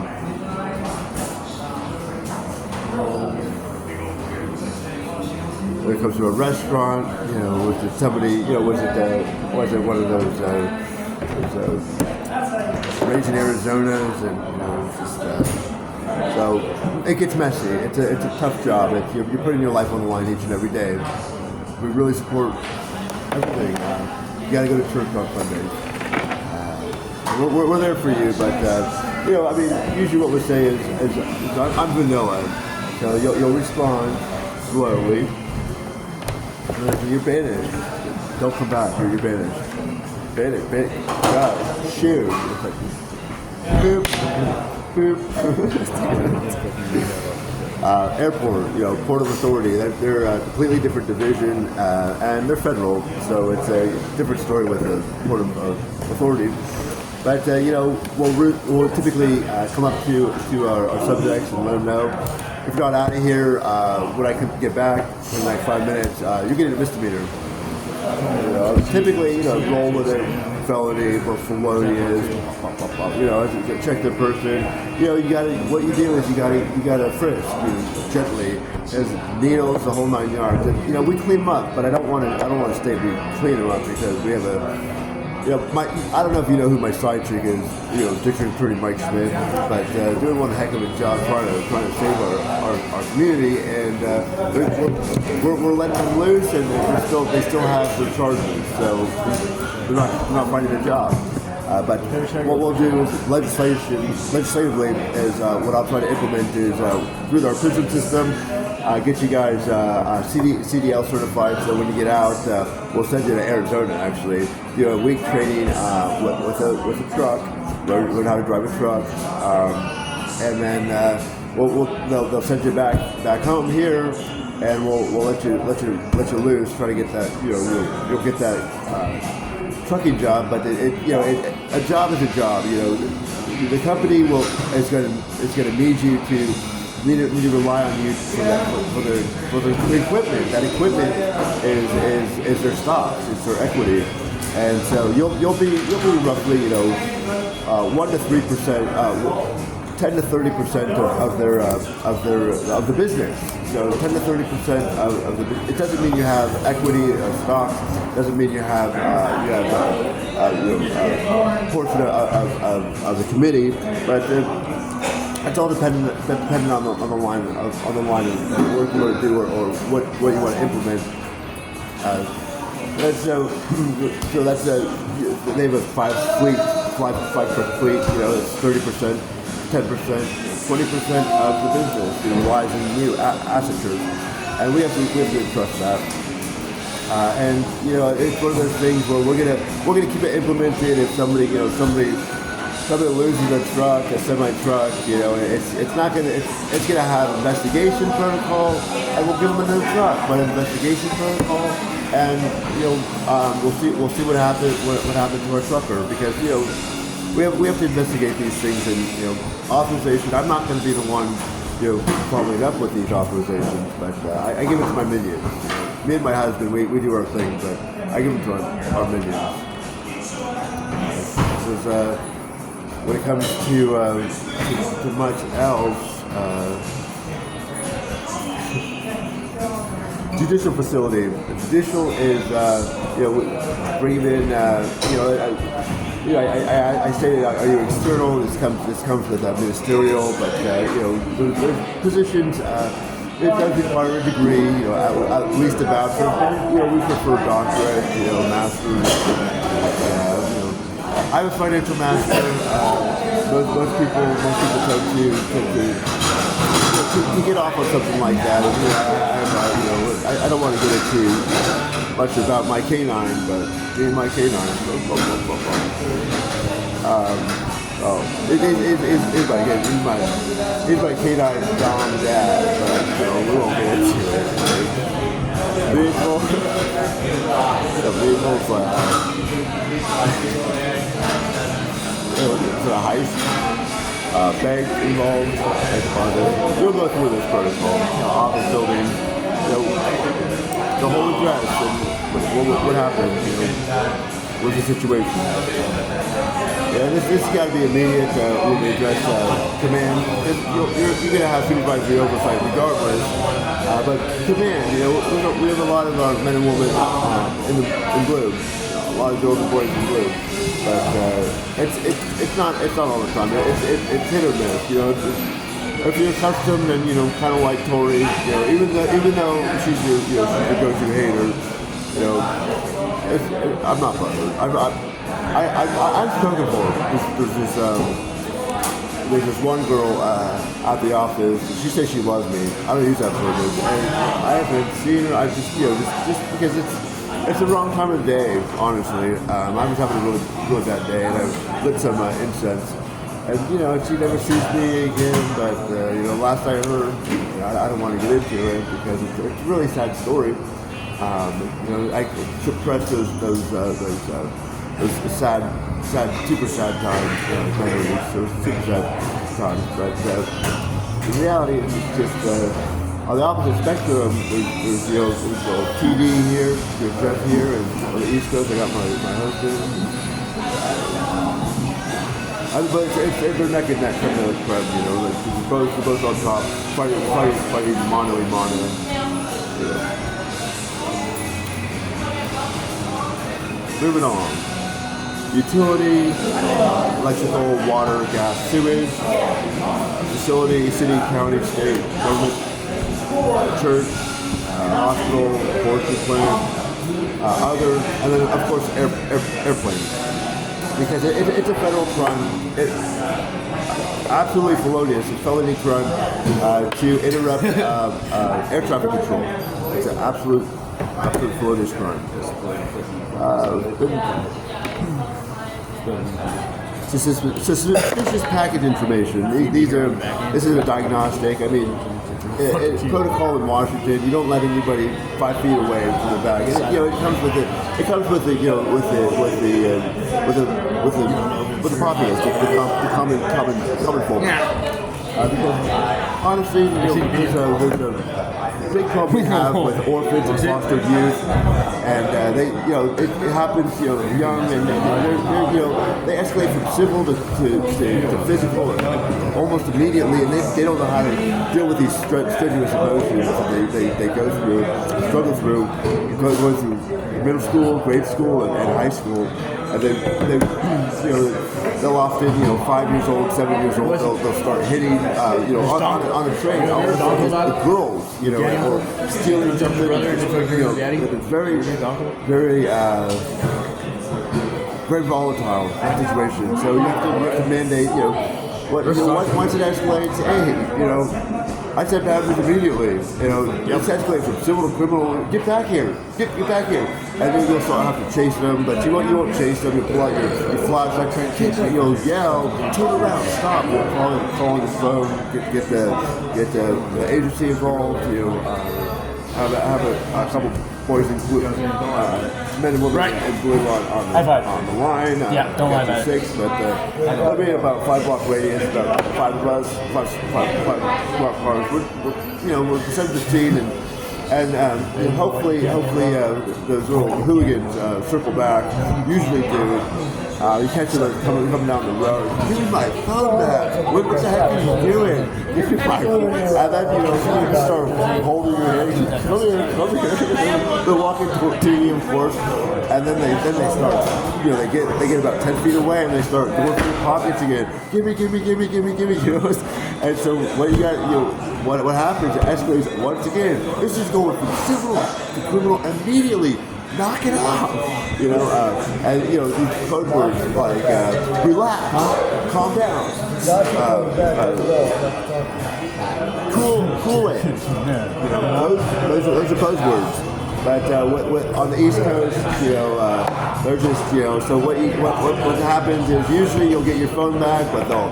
When it comes to a restaurant, was it somebody, was it one of those raised in Arizonas, and just so it gets messy. It's a tough job. You're putting your life on the line each and every day. We really support everything. You got to go to church on Sundays. We're there for you, but usually what we say is I'm vanilla, so you'll respond slowly. You're banished. Don't come back. You're banished. Banished. God. Shoot. It's like, boop. Boop. Airport, Port of Authority. They're a completely different division, and they're federal, so it's a different story with the Port of Authority. But we'll typically come up to our subjects and let them know. If you're not out of here, when I can get back in like 5 minutes, you're getting a misdemeanor. Typically, roll with it, felony, or felonious. Check the person. What you do is you gotta frisk, gently, as needles, the whole 9 yards. And we clean them up, but I don't want to stay clean them up because we have a. I don't know if you know who my side chick is, District Attorney Mike Smith, but doing one heck of a job trying to save our community, and we're letting them loose, and they still have their charges, so they're not finding a job. But what we'll do is legislatively is what I'll try to implement is through our prison system, get you guys CDL certified. So when you get out, we'll send you to Arizona. Actually, do a week training with a truck, learn how to drive a truck, and then they'll send you back home here, and we'll let you loose. Try to get that, you'll get that trucking job, but a job is a job. The company is going to need you to rely on you for their equipment. That equipment is their stocks, it's their equity, and so you'll be roughly 1 to 3%. 10 to 30% of the business. So 10 to 30% of the. It doesn't mean you have equity or stocks. Doesn't mean you have a portion of the committee. But it's all dependent on the line of work you want to do or what you want to implement. And so that's they have a 5 truck fleet. It's 30%. 10%, 20% of the business relies on new asseters, and we have to trust that. And it's one of those things where we're gonna keep it implemented. If somebody loses a truck, a semi truck, it's gonna have investigation protocol, and we'll give them a new truck, but investigation protocol, and we'll see what happens to our trucker, because we have to investigate these things, and authorization. I'm not going to be the one following up with these authorizations, but I give it to my minions. Me and my husband, we do our thing, but I give them to our minions. When it comes to much else, judicial facility. Judicial is bringing in. I say, are you external? This comes with ministerial, but there's positions. It does require a degree, at least a bachelor's. We prefer doctorate, master's. I'm a financial master. Most people tend to get off on something like that. I don't want to get into much about my canine, but me and my canine. He's my canine dom dad, but we won't get into it. The vehicle's it's a heist, bank involved, we'll go through this protocol, office building, the whole address, and what happened, what's the situation. Yeah, this has got to be immediate when we address command. You're going to have supervisory oversight regardless, but command, we have a lot of our men and women in blue, a lot of girls and boys in blue, but it's not all the time. It's hit or miss, if you're accustomed and kind of like Tori, even though she's your go-to hater, I'm not bothered. I'm spoken for. There's this one girl at the office. She says she loves me. I don't use that verbiage, and I haven't seen her. I just because it's the wrong time of day. Honestly, I was having a really bad day, and I lit some incense. And she never sees me again. But last I heard, I don't want to get into it because it's a really sad story. I suppress those sad, super sad times, memories, so super sad times. But in reality, it's just on the opposite spectrum. There's TD here, there's Jeff here, and on the East Coast, I got my husband. But they're neck and neck coming to the crowd, they're both on top, fighting mano a mano. Moving on. Utility, electrical, water, gas, sewage, facility, city, county, state, government, church, hospital, abortion clinic, other, and then of course airplanes. because it's a federal crime. Absolutely felonious, a felony crime to interrupt air traffic control. It's an absolute felonious crime. Suspicious package information. This is a diagnostic. I mean, it's protocol in Washington. You don't let anybody 5 feet away from the bag. And it comes with it. It comes with the with the populace, the common folk. Because honestly, there's a big problem we have with orphans and fostered youth, and it happens, young, and they escalate from civil to physical almost immediately, and they don't know how to deal with these strenuous emotions that they go through, struggle through, going through middle school, grade school, and high school, and they'll often, 5 years old, 7 years old, they'll start hitting, on a train, the girls, or stealing something, it's very, very, very volatile situation. So you have to mandate, once it escalates, hey, I set boundaries immediately. Let's escalate from civil to criminal. Get back here. Get back here. And then you'll start have to chase them, but you won't chase them. You'll pull out your flashlight, you'll yell, turn around, stop. You'll call on the phone, get the agency involved. Have a couple boys in blue, men and women in blue on the line. Don't lie about it. 6, but there'll be about 5-block radius, about 5 of us, 5 block cars. We're 7-15, and hopefully those little hooligans circle back. Usually do. You catch them coming down the road. Give me my phone back. What the heck are you doing? Give me my phone. And then you start holding your hand. Come here. They're walking to you, of course, and then they start. They get about 10 feet away, and they start going through pockets again. Give me. And so what you got? What happens? It escalates once again. This is going from civil to criminal immediately. Knock it off, and these code words like relax, calm down, cool it. Those are code words. But on the East Coast, they're just, so what happens is usually you'll get your phone back, but they'll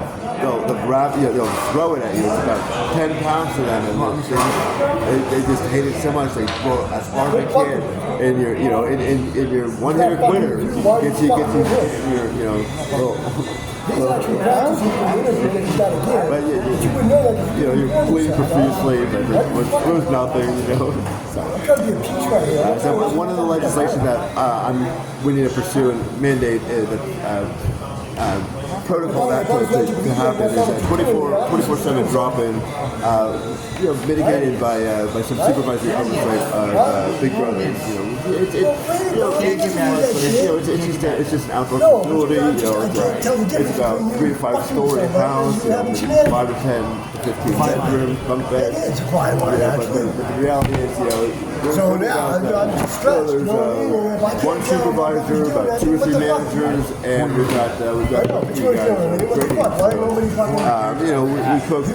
grab you, they'll throw it at you. It's about 10 pounds to them, and they just hate it so much they throw it as hard as they can. And in your one-hitter quitter, gets you He's actually practicing for the interview that he's got to give. But you would know that you're bleeding profusely, but there's nothing, So I'm trying to be a peach right here. So one of the legislation that we need to pursue and mandate is protocol that to happen is a 24/7 drop-in, mitigated by some supervisory oversight, Big Brother. It's just an outdoor facility. It's about 3 to 5 story house, maybe 5 to 10 to 15 bedrooms, bunk beds. It's a quiet one, actually. But the reality is, So now I'm stressed. there's one supervisor, about 2 or 3 managers, and we've got we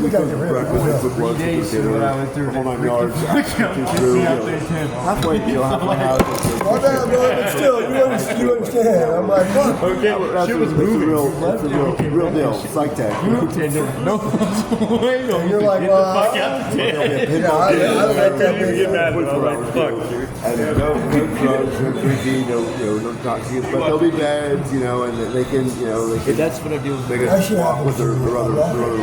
cook breakfast, we cook lunch, we cook dinner, the whole 9 yards. Halfway house. But still, you understand. I'm like, fuck. Okay, That's a real deal. Psych tech. And you're like, well, fuck out the I don't like that big. get mad, but I'm like, fuck, dude. And no drugs, no drinking, no toxins, but there'll be beds, and they can, That's what I do. they can walk with their other little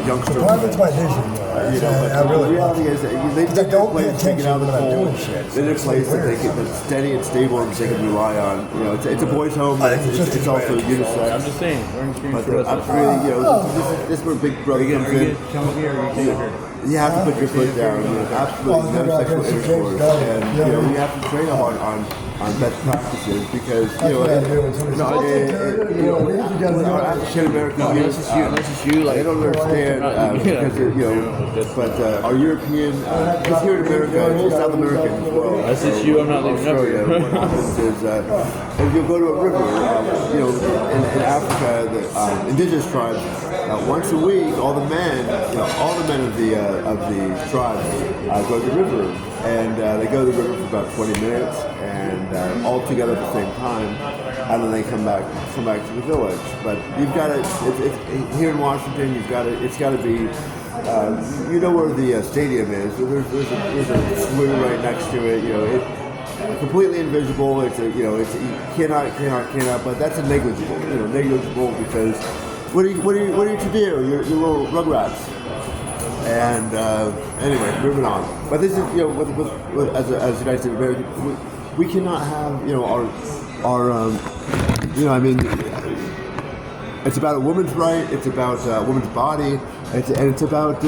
youngsters. Private's my vision. But I the really reality is that they take a don't pay place, take it out of the attention when I'm cold. doing shit. They're in a place that they can that's steady and stable and they can rely on. It's a boys' home, but it's also I'm unisex. just saying, learning experience But for us. I'm really, this is where Big Brother comes in. Come over here, you take it here. You have to put your foot down. Absolutely no sexual intercourse, and you have to train them on best practices because our African Americans unless it's you, like they don't understand because but our European, because here in America, it's South American as well. Unless it's you, I'm not leaving up here. What happens is if you go to a river, in Africa, the indigenous tribes. Once a week, all the men of the tribes go to the river, and they go to the river for about 20 minutes, and all together at the same time, and then they come back to the village. But you've got to, it's here in Washington, it's got to be. Where the stadium is. There's a slough right next to it. It's completely invisible. It's you cannot. But that's a negligible. Negligible because. What are you to do? You're little rugrats. And anyway, moving on. But this is as United States Americans, we cannot have our it's about a woman's right. It's about a woman's body. It's about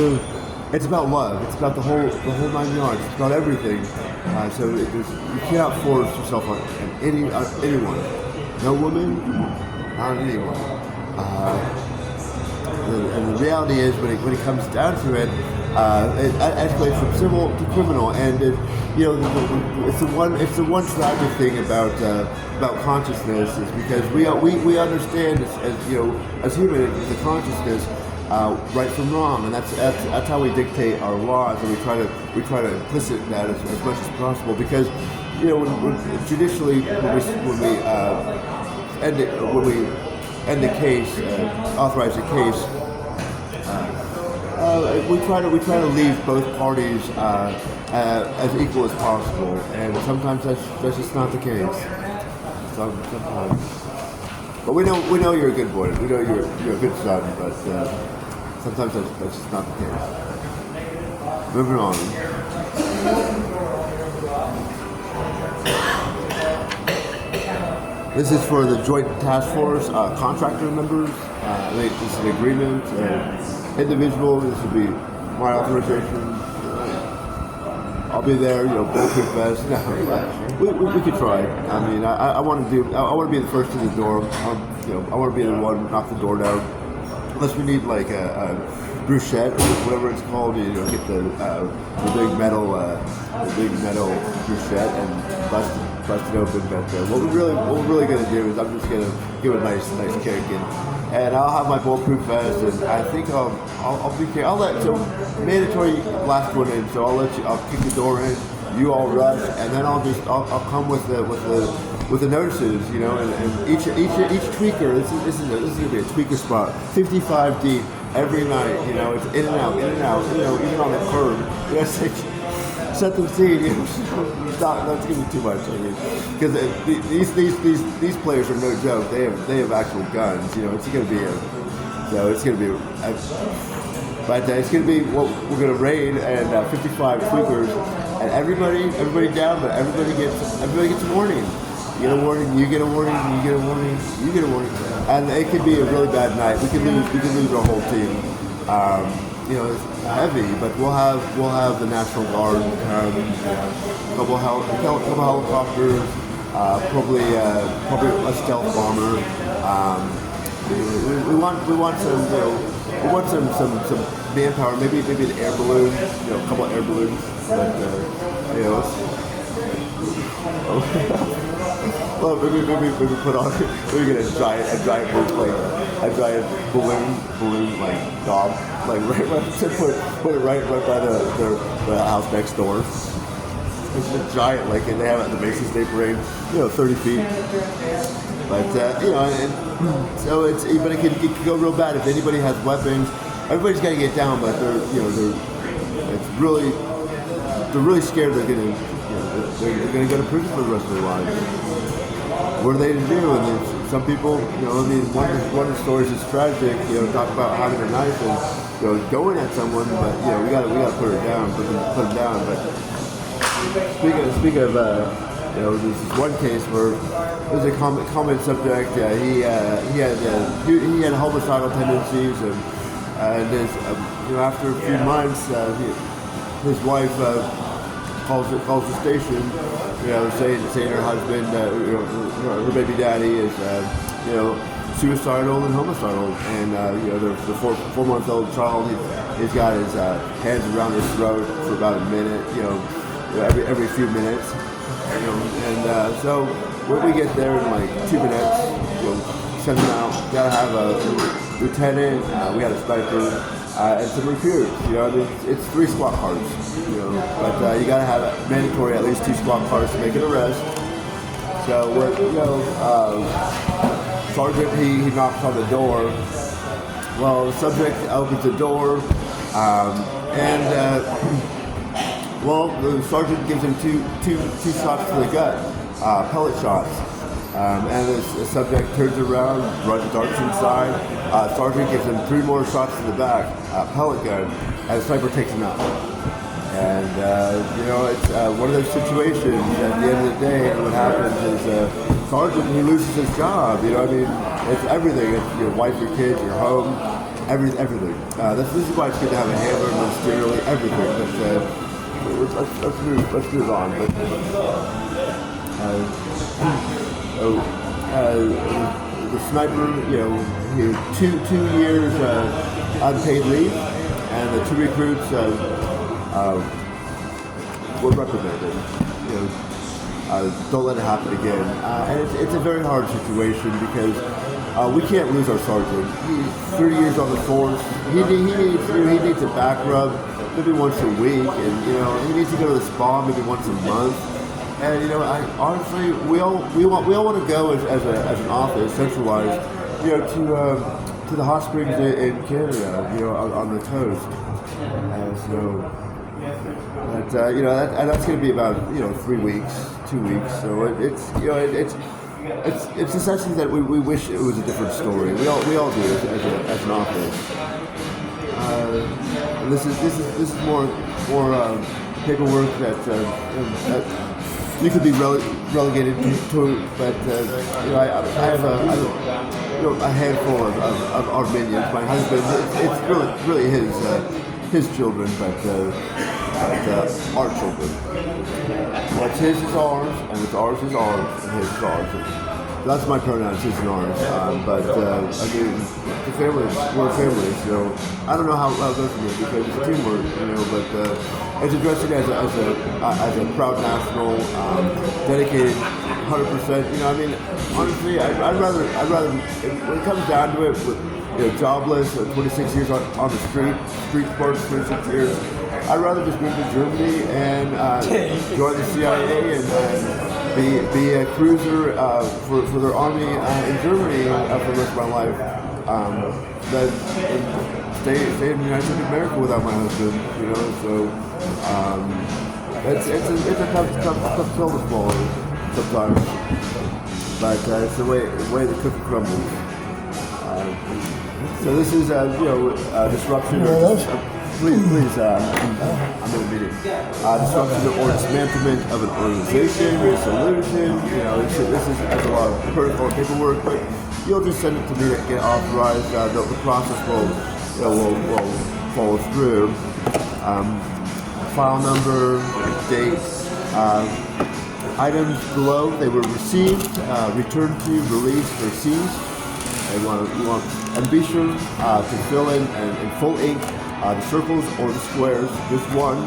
love. It's about the whole 9 yards. It's about everything. So you cannot force yourself on anyone. No woman, not on anyone. And the reality is, when it comes down to it, it escalates from civil to criminal, and it's the one tragic thing about consciousness is because we understand as humans the consciousness right from wrong, and that's how we dictate our laws, and we try to implicit that as much as possible because judicially when we end the case, authorize the case. We try to leave both parties as equal as possible, and sometimes that's just not the case. Sometimes, but we know you're a good boy. We know you're a good son, but sometimes that's just not the case. Moving on. This is for the Joint Task Force contractor members. This is an agreement. Individual, this would be my authorization. I'll be there, bulletproof vest. No, we could try. I mean, I want to be the first to the door. I want to be the one to knock the door down. Unless we need like a bruchette or whatever it's called, get the big metal bruchette and bust it open. But what we're really gonna do is I'm just gonna give it a nice kick, and I'll have my bulletproof vest, and I think I'll be careful. I'll let mandatory last one in, so I'll kick the door in. You all rush, and then I'll come with the notices, and each tweaker. This is gonna be a tweaker spot, 55 deep every night. It's in and out, even on the curb. It's like set the scene. That's gonna be too much. I mean, because these players are no joke. They have actual guns. It's gonna be what we're gonna raid, and 55 tweakers, and everybody down, but everybody gets a warning. You get a warning, you get a warning, you get a warning, you get a warning, and it could be a really bad night. We could lose our whole team. It's heavy, but we'll have the National Guard, a couple helicopters, probably a stealth bomber. We want some manpower, maybe an air balloon, a couple of air balloons, but well, maybe put on maybe get a giant balloon like dog, like right put it right by the house next door. It's a giant, like they have it at the Mason State Parade, 30 feet. But so but it could go real bad if anybody has weapons. Everybody's got to get down, but they're really scared they're gonna go to prison for the rest of their lives. What are they to do? And there's some people, one of the stories is tragic. Talk about having a knife and going at someone, but we got to put them down. But speaking of there's this one case where there's a common subject. He had homicidal tendencies, and And after a few months, his wife calls the station, saying her husband, her baby daddy is, suicidal and homicidal, and the 4-month-old child, he's got his hands around his throat for about a minute, every few minutes, so when we get there in like 2 minutes, send them out. Gotta have a lieutenant, we had a sniper, and some recruits. It's 3 squad cars, but you gotta have mandatory at least 2 squad cars to make an arrest. So Sergeant, he knocks on the door. Well, the subject opens the door, the sergeant gives him two shots to the gut, pellet shots. And the subject turns around, darts inside. Sergeant gives him 3 more shots to the back, pellet gun, and the sniper takes him out. And it's one of those situations. At the end of the day, what happens is sergeant, he loses his job. It's everything. It's your wife, your kids, your home, everything. This is why it's good to have a handler, ministerially, everything. But let's move on. The sniper, he had 2 years unpaid leave, and the 2 recruits were reprimanded. Don't let it happen again. And it's a very hard situation because we can't lose our sergeant. He's 30 years on the force. He needs a back rub maybe once a week, and he needs to go to the spa maybe once a month. And honestly, we all want to go as an office, centralized, to the hot springs in Canada, on the coast. That's going to be about 3 weeks, 2 weeks. So it's essentially that we wish it was a different story. We all do as an office. This is more paperwork that you could be relegated to, but I have a handful of our minions. My husband, it's really his children, but our children. What's his is ours, and what's ours is ours, and his is ours. That's my pronouns, his and ours. But the families, we're families. I don't know how it goes for me because it's teamwork, but it's addressing as a proud national, dedicated 100%. Honestly, I'd rather when it comes down to it, with jobless, 26 years on the street sports, 26 years. I'd rather just move to Germany and join the CIA and be a cruiser for their army in Germany for the rest of my life than stay in the United States of America without my husband. So it's a tough pill to swallow sometimes, but it's the way the cookie crumbles. So this is disruption. Please, I'm in a meeting. Disruption or dismantlement of an organization, a solution. This is a lot of protocol and paperwork, but you'll just send it to me to get authorized. The process will follow through. File number, date, items below. They were received, returned to, released, or seized. You want, and be sure to fill in full ink. The circles or the squares, just one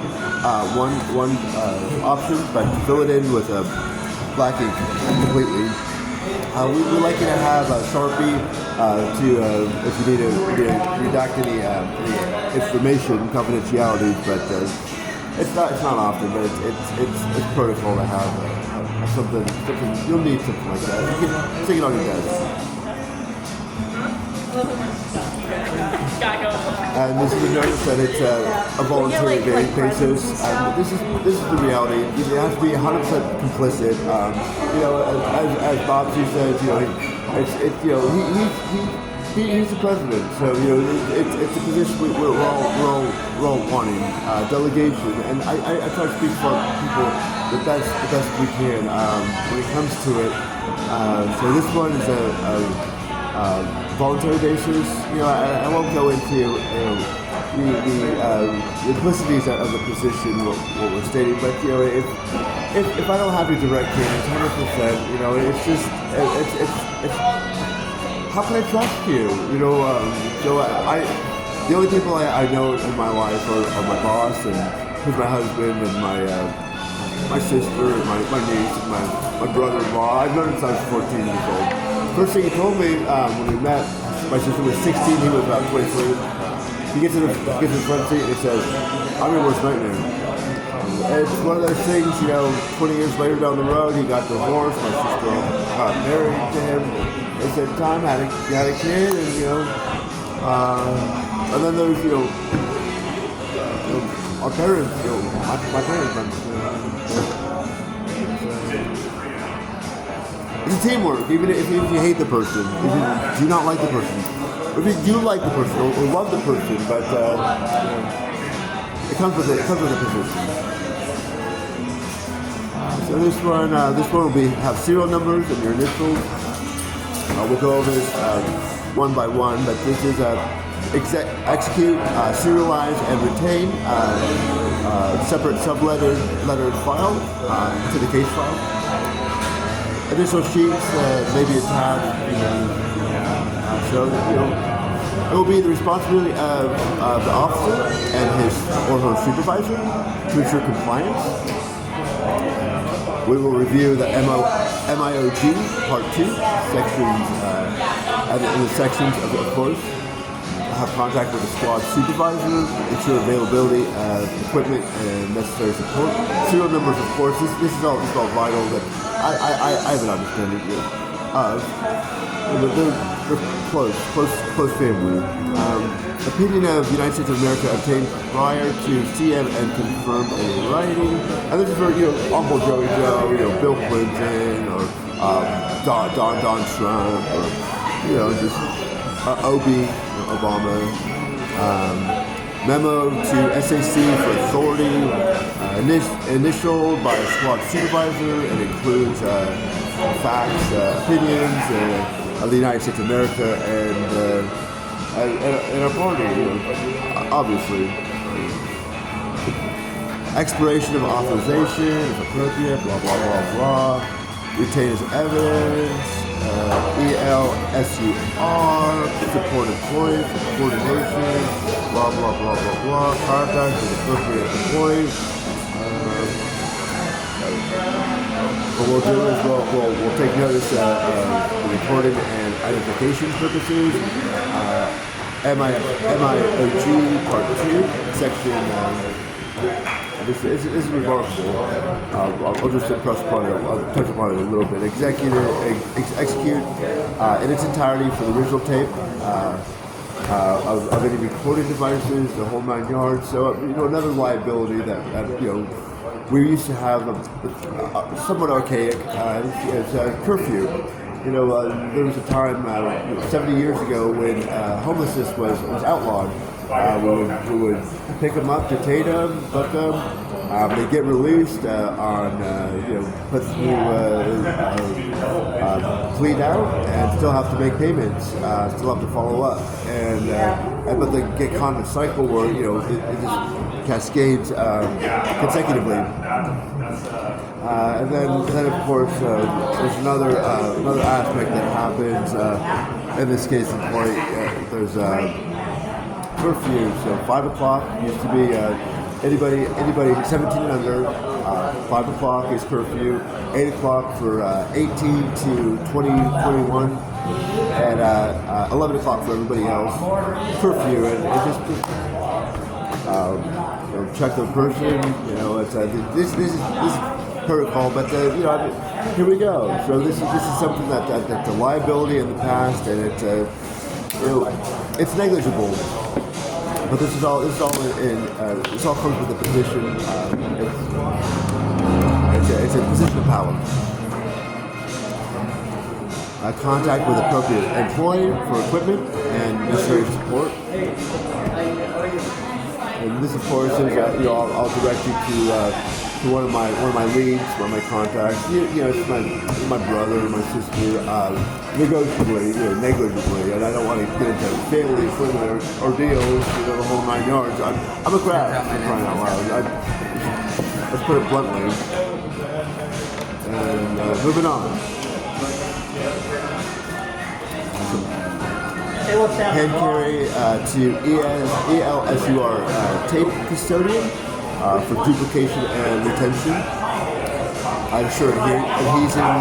option, but fill it in with a black ink completely. We like you to have a Sharpie if you need to redact any information, confidentiality, but it's not often, but it's protocol to have something. You'll need something like that. You can stick it on your desk. And this is a notice that it's a voluntary basis. This is the reality. You have to be 100% complicit. As Bobsy says, he's the president. So it's a position we're all wanting. Delegation, and I try to speak for people the best we can when it comes to it. So this one is a voluntary basis. I won't go into the implicities of the position, what we're stating, but if I don't have your direct cadence, 100%, it's just it's how can I trust you? So the only people I know in my life are my boss and who's my husband and my sister and my niece and my brother-in-law. I've known him since I was 14 years old. First thing he told me when we met, my sister was 16, he was about 23. He gets in the front seat and he says, "I'm your worst nightmare." It's one of those things, 20 years later down the road, he got divorced, my sister got married to him. They said, "Tom had a kid," and then there's, our parents, my parents. It's a teamwork, even if you hate the person, if you do not like the person, if you do like the person or love the person, but it comes with a position. So this one will have serial numbers and your initials. We'll go over this one by one, but this is execute, serialize, and retain separate lettered file to the case file. Additional sheets may be attached. So it will be the responsibility of the officer and his or her supervisor to ensure compliance. We will review the MIOG Part 2 sections, and in the sections of course, have contact with the squad supervisor, ensure availability of equipment and necessary support. Serial numbers, of course, this is all vital that I have an understanding of. They're close family. Opinion of the United States of America obtained prior to CM and confirmed in writing. And this is for Uncle Joey Joe, Bill Clinton, or Don Trump, or just Obama. Memo to SAC for authority, initialed by a squad supervisor, and includes facts, opinions of the United States of America and our party, obviously. Expiration of authorization, if appropriate, blah, blah, blah, blah. Retain as evidence, ELSUR, support employees, coordination, blah, blah, blah, blah, blah. Contact with appropriate employees. What we'll do is we'll take notice of the recording and identification purposes. MIOG Part 2, Section. This is remarkable. I'll just touch upon it a little bit. Execute in its entirety for the original tape of any recording devices, the whole 9 yards. So another liability that we used to have somewhat archaic. It's curfew. There was a time 70 years ago when homelessness was outlawed. We would pick them up, detain them, book them. They get released put through plead out, and still have to make payments, still have to follow up, but they get caught in a cycle where it just cascades consecutively. And then of course there's another aspect that happens. In this case, there's curfew. So 5 o'clock used to be anybody 17 and under. 5 o'clock is curfew. 8 o'clock for 18 to 21, and 11 o'clock for everybody else. Curfew, and it just check the person. It's this is protocol, but here we go. So this is something that's a liability in the past, and it's negligible. But this all comes with a position. It's a position of power. Contact with appropriate employee for equipment and necessary support. And this, of course, is I'll direct you to to one of my leads, one of my contacts. It's my brother, my sister, negligibly, and I don't want to get into family ordeals, the whole 9 yards. I'm a grab, for crying out loud. Let's put it bluntly. And moving on. Hand carry to ELSUR tape custodian for duplication and retention. I'm sure adhesing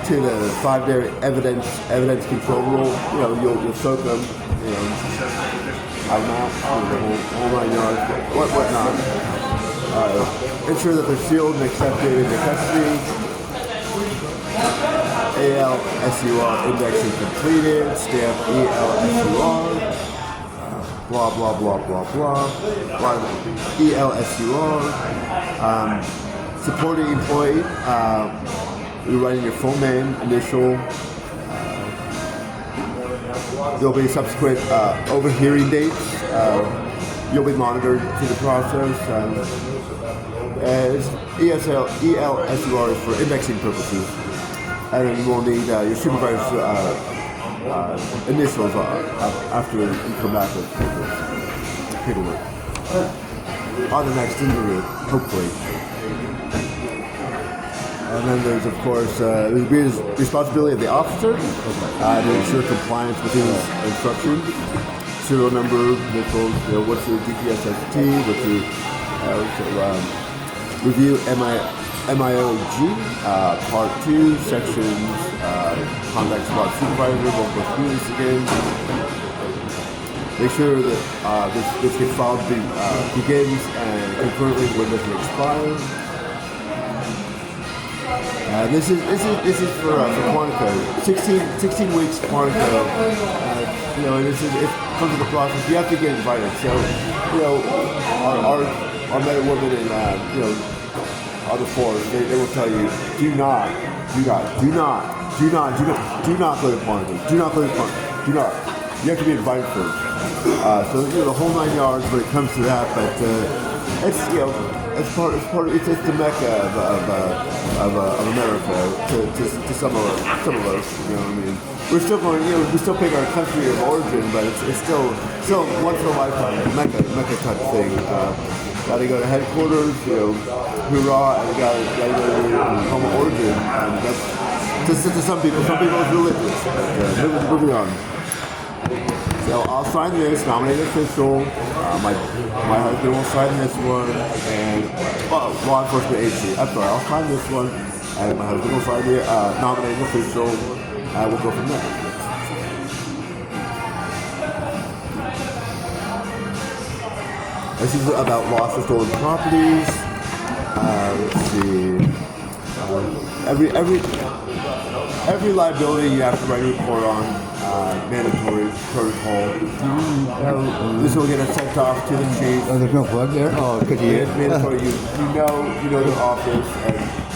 to the 5-day evidence control rule. You'll soak them. I'm out the whole 9 yards, whatnot. Ensure that they're sealed and accepted into custody. ALSUR indexing completed. Stamp ELSUR. Blah blah blah blah blah. ELSUR. Supporting employee. You're writing your full name, initial. There'll be subsequent overhearing dates. You'll be monitored through the process. ELSUR is for indexing purposes. And then we'll need your supervisor's initials after you come back with paperwork. On the next interview, hopefully. And then there's, of course, the responsibility of the officer to ensure compliance with his instructions. Serial number, initials, what's your DPSST, what's your review MIOG, Part 2, sections, contact squad supervisor, both through this again. Make sure that this gets filed begins and concurrently when doesn't expire. This is for Quantico. 16 weeks Quantico. And it comes to the process. You have to get invited. So, our men and women in other force, they will tell you, do not go to Quantico. Do not go to Quantico. Do not. You have to be invited first. So the whole 9 yards when it comes to that, but it's it's the mecca of America to some of us. We're still going, we still pick our country of origin, but it's still once in a lifetime mecca type thing. Got to go to headquarters, hoorah, and got to go to your home of origin. And that's to some people. Some people it's religious. But moving on. So I'll sign this, nominate official. My husband will sign this one, and law enforcement agency. I'm sorry, I'll sign this one, and my husband will sign the nominating official. We'll go from there. This is about lost or stolen properties. Let's see. Every liability you have to write a report on. Mandatory protocol. This will get us sent off to the chief. Oh, there's no plug there? Oh, because it's mandatory. You know the office.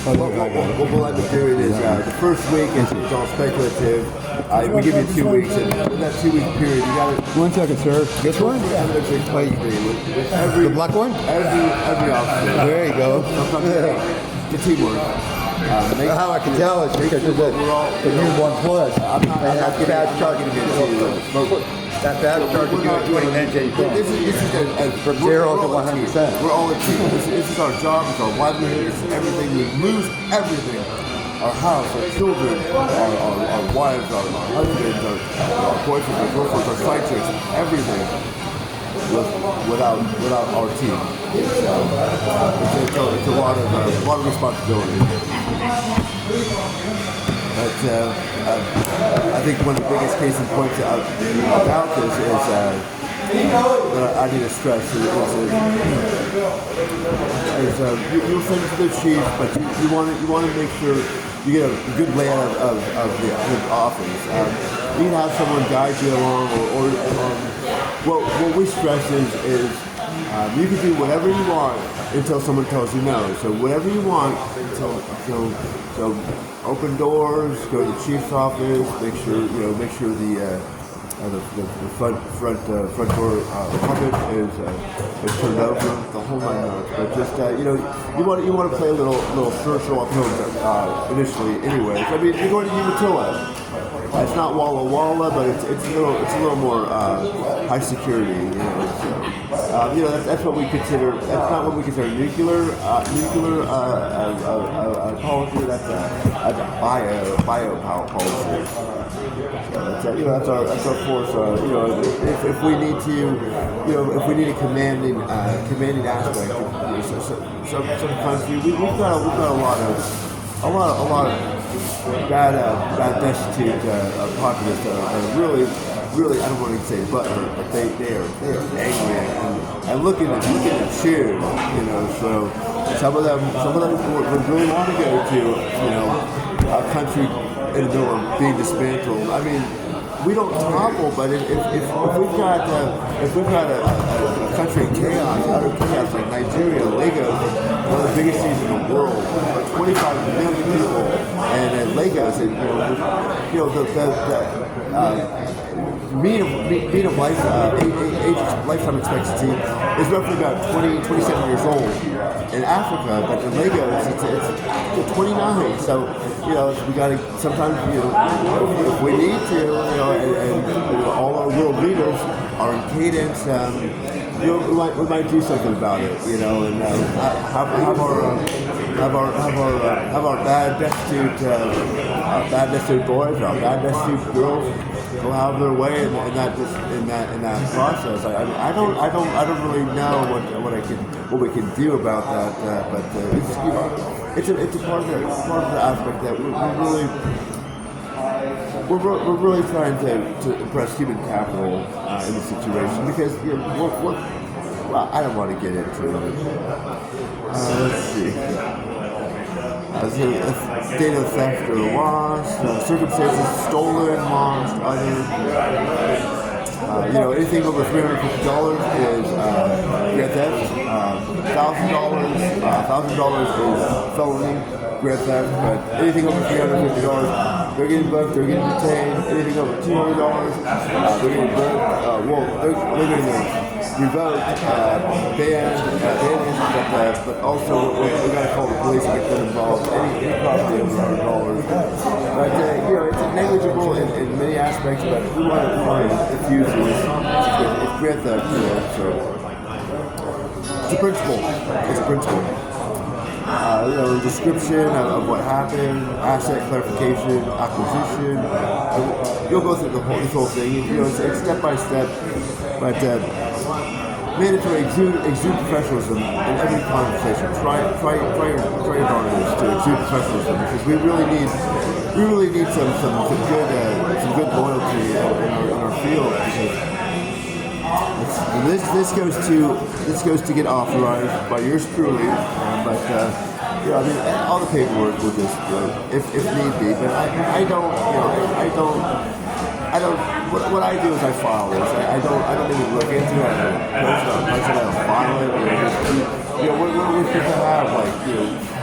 And what we'll end up doing is the first week it's all speculative. We give you 2 weeks, and in that 2 week period, you got to. 1 second, sir. This one? The black one? Every officer. There you go. The teamwork. How I can tell is because of the new OnePlus. I'm not fast charging to that fast charging you at 20 minutes. This is from 0 to 100%. We're all a team. This is our job. It's our livelihood. It's everything. We lose everything. Our house, our children, our wives, our husbands, our boyfriends, our girlfriends, our side chicks, everything. Without our team, it's a lot of responsibility. But I think one of the biggest case in points about this is I need to stress you'll send it to the chief, but you want to make sure you get a good layout of the office. You can have someone guide you along, or what we stress is you can do whatever you want until someone tells you no. So whatever you want until so open doors, go to the chief's office, make sure the the front door carpet is turned over, the whole 9 yards. But just you want to play a little social uphill initially, anyways. I mean, you're going to Umatilla. It's not Walla Walla, but it's a little more high security. That's what we consider. That's not what we consider nuclear policy. That's a bio policy. So that's our force. If we need to, if we need a commanding aspect of some country, we've got a lot of bad destitute populace that are really, I don't want to say butthurt, but they are angry and looking at cheer, So some of them would really want to go to, a country in the middle of being dismantled. I mean, we don't topple, but if we've got a country in chaos, utter chaos like Nigeria, Lagos, one of the biggest cities in the world, 25 million people, and Lagos, and the mean of life, lifetime expectancy is roughly about 27 years old in Africa, but in Lagos it's 29. So we got to sometimes if we need to, and all our world leaders are in cadence. We might do something about it, and have our bad destitute boys or our bad destitute girls go have their way in that process. I don't really know what we can do about that, but it's a part of the aspect that we're really trying to impress human capital in the situation, because well, I don't want to get into it. Let's see. Data theft or lost, circumstances stolen, lost, other. Anything over $350 is grand theft. $1,000 is felony grand theft. But anything over $350, they're getting booked, they're getting detained. Anything over $200, they're getting booked. They're getting revoked, banned, but also we got to call the police and get them involved. Any property over $100. But it's negligible in many aspects, but we want to diffuse this. It's grand theft, so it's a principle. It's a principle. Description of what happened, asset clarification, acquisition. You'll go through this whole thing. It's step by step, but mandatory exude professionalism in every conversation. Try your hardest to exude professionalism, because we really need some good loyalty in our field. Because this goes to get authorized by yours truly, but all the paperwork will just if need be. But I don't. What I do is I file this. I don't even look into it. I don't file it. We're people have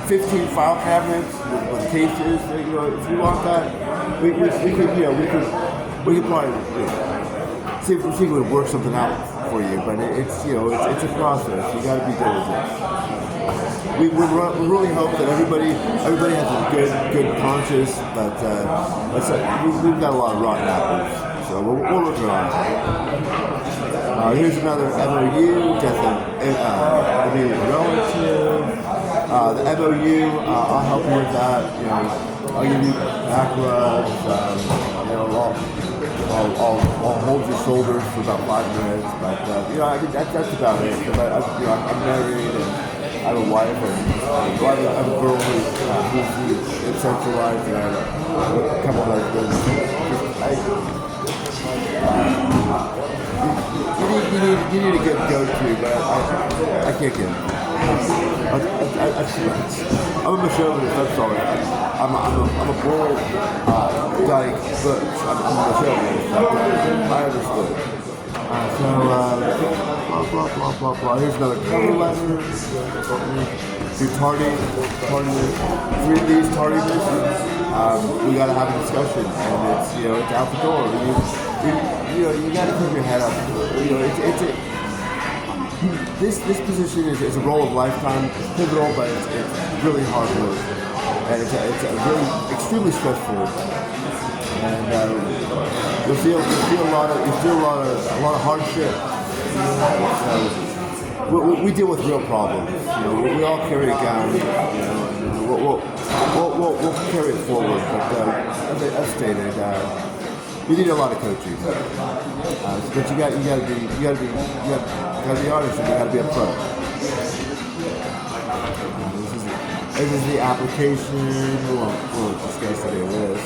15 file cabinets with cases. If you want that, we could probably see if we can work something out for you. But it's a process. You got to be diligent. We really hope that everybody has a good conscience, but we've got a lot of rotten apples, so we're working on it. Here's another MOU, death immediate relative. The MOU, I'll help you with that. I'll give you back rubs. I'll hold your shoulders for about 5 minutes, but that's about it. Because I'm married and I have a wife, and I have a girl who's centralized, and I have a couple of husbands. You need a good go-to, but I can't get it. I'm a chauvinist, I'm sorry. I'm a bull dyke, but I'm a chauvinist. I understood. Blah. Here's another cover letter. Do tardiness. 3 of these tardiness. we got to have a discussion, and it's out the door. You got to keep your head up. This position is a role of lifetime. It's pivotal, but it's really hard work, and it's a really extremely stressful. And you'll feel a lot of hardship. We deal with real problems. We all carry a gun. We'll carry it forward. But as stated, you need a lot of coaching. But you got to be honest, and you got to be upfront. This is the application. We'll discuss any of this.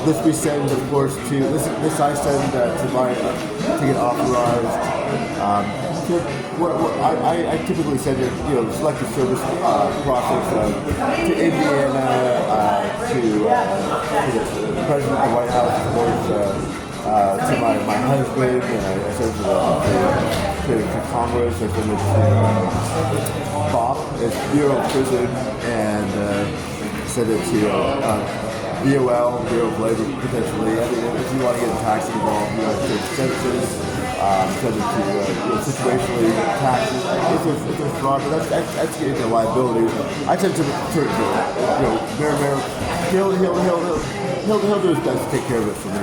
This we send, of course, to this I send to my to get authorized. I typically send it, selective service process to Indiana, to the president of the White House, of course, to my husband, and I send it to Congress. I send it to BOP, it's Bureau of Prison, and send it to BOL, Bureau of Labor, potentially. I mean, if you want to get taxes involved, take census, send it to situationally taxes. If there's fraud, but that's getting to liability. I tend to Mayor, he'll do his best to take care of it for me.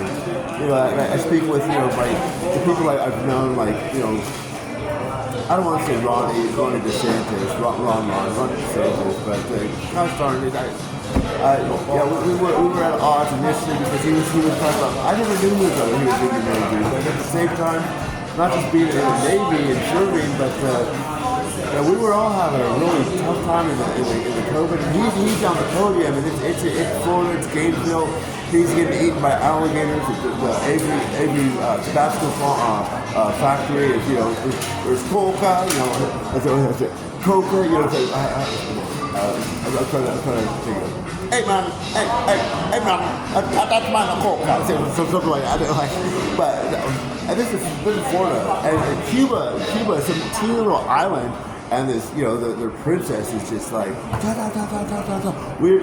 I speak with the people I've known, I don't want to say Ron DeSantis, Ron DeSantis, but gosh darn it, we were at odds initially because he was talking about. I never knew he was being a Navy, but at the same time, not just being in the Navy and serving, but we were all having a really tough time in the COVID. And he's on the podium, and it's Florida, it's Gainesville. He's getting eaten by alligators. The Avery tobacco factory is, there's coca, coca, I'm trying to think of it. Hey man, that's mine, coca. Something like that. But this is Florida, and Cuba is some teeny little island. And this, their princess is just like we're,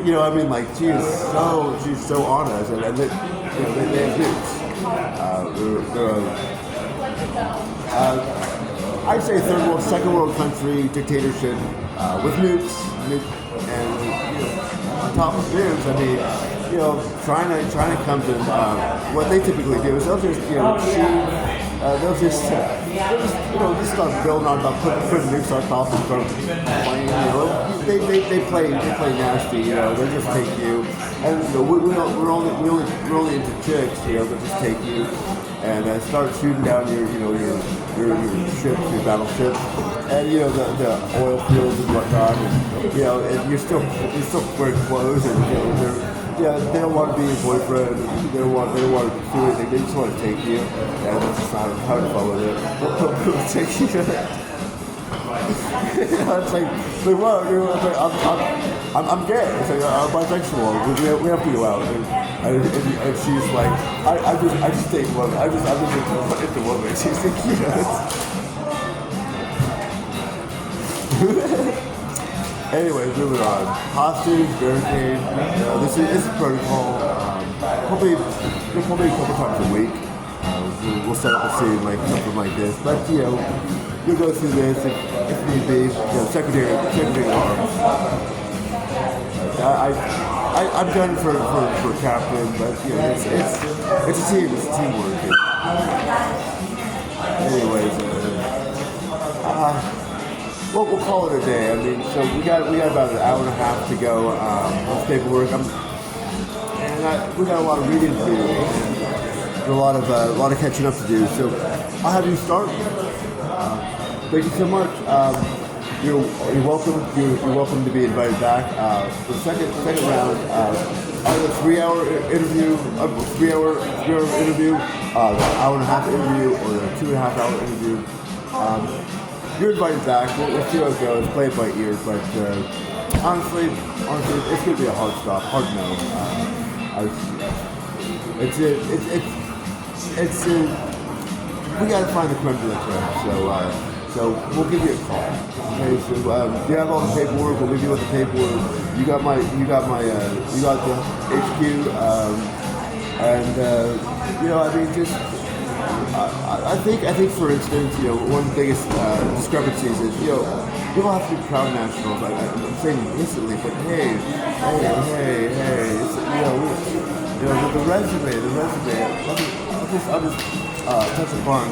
she's so on us, and they have nukes. I'd say third world, second world country dictatorship with nukes, and on top of nukes. I mean, trying to come to what they typically do is they'll just they'll just start building on top, putting nukes on top and start playing. They play nasty. They just take you, and we're only into chicks. They'll just take you and start shooting down your ships, your battleships, and the oil fields and whatnot. And you're still wearing clothes, and they don't want to be your boyfriend. They don't want to do anything. They just want to take you. And that's just not how to follow it. They'll take you. It's like, I'm gay. It's like, I'm bisexual. We have to go out. And she's like, I just date women. I'm just into women. She's like, Anyways, moving on. Hostage, barricade. This is protocol. Probably a couple times a week. We'll set up a scene like something like this. But you'll go through this if need be. Secondary arms. I'm done for captain, but it's a team. It's teamwork. Anyways. Well, we'll call it a day. I mean, so we got about an hour and a half to go on paperwork. We got a lot of reading to do, and a lot of catching up to do. So I'll have you start. Thank you so much. You're welcome. You're welcome to be invited back for the second round. Either 3-hour interview, 3-hour interview, the hour and a half interview, or the 2.5 hour interview. You're invited back. We'll see how it goes. Play it by ear, but honestly, it's going to be a hard stop, hard no. We got to find the creme de la creme. So we'll give you a call. Okay, so you have all the paperwork. We'll leave you with the paperwork. You got the HQ, I mean, just I think for instance, one of the biggest discrepancies is people have to be proud nationals. I'm saying instantly, but hey, it's, the resume. I'll just touch upon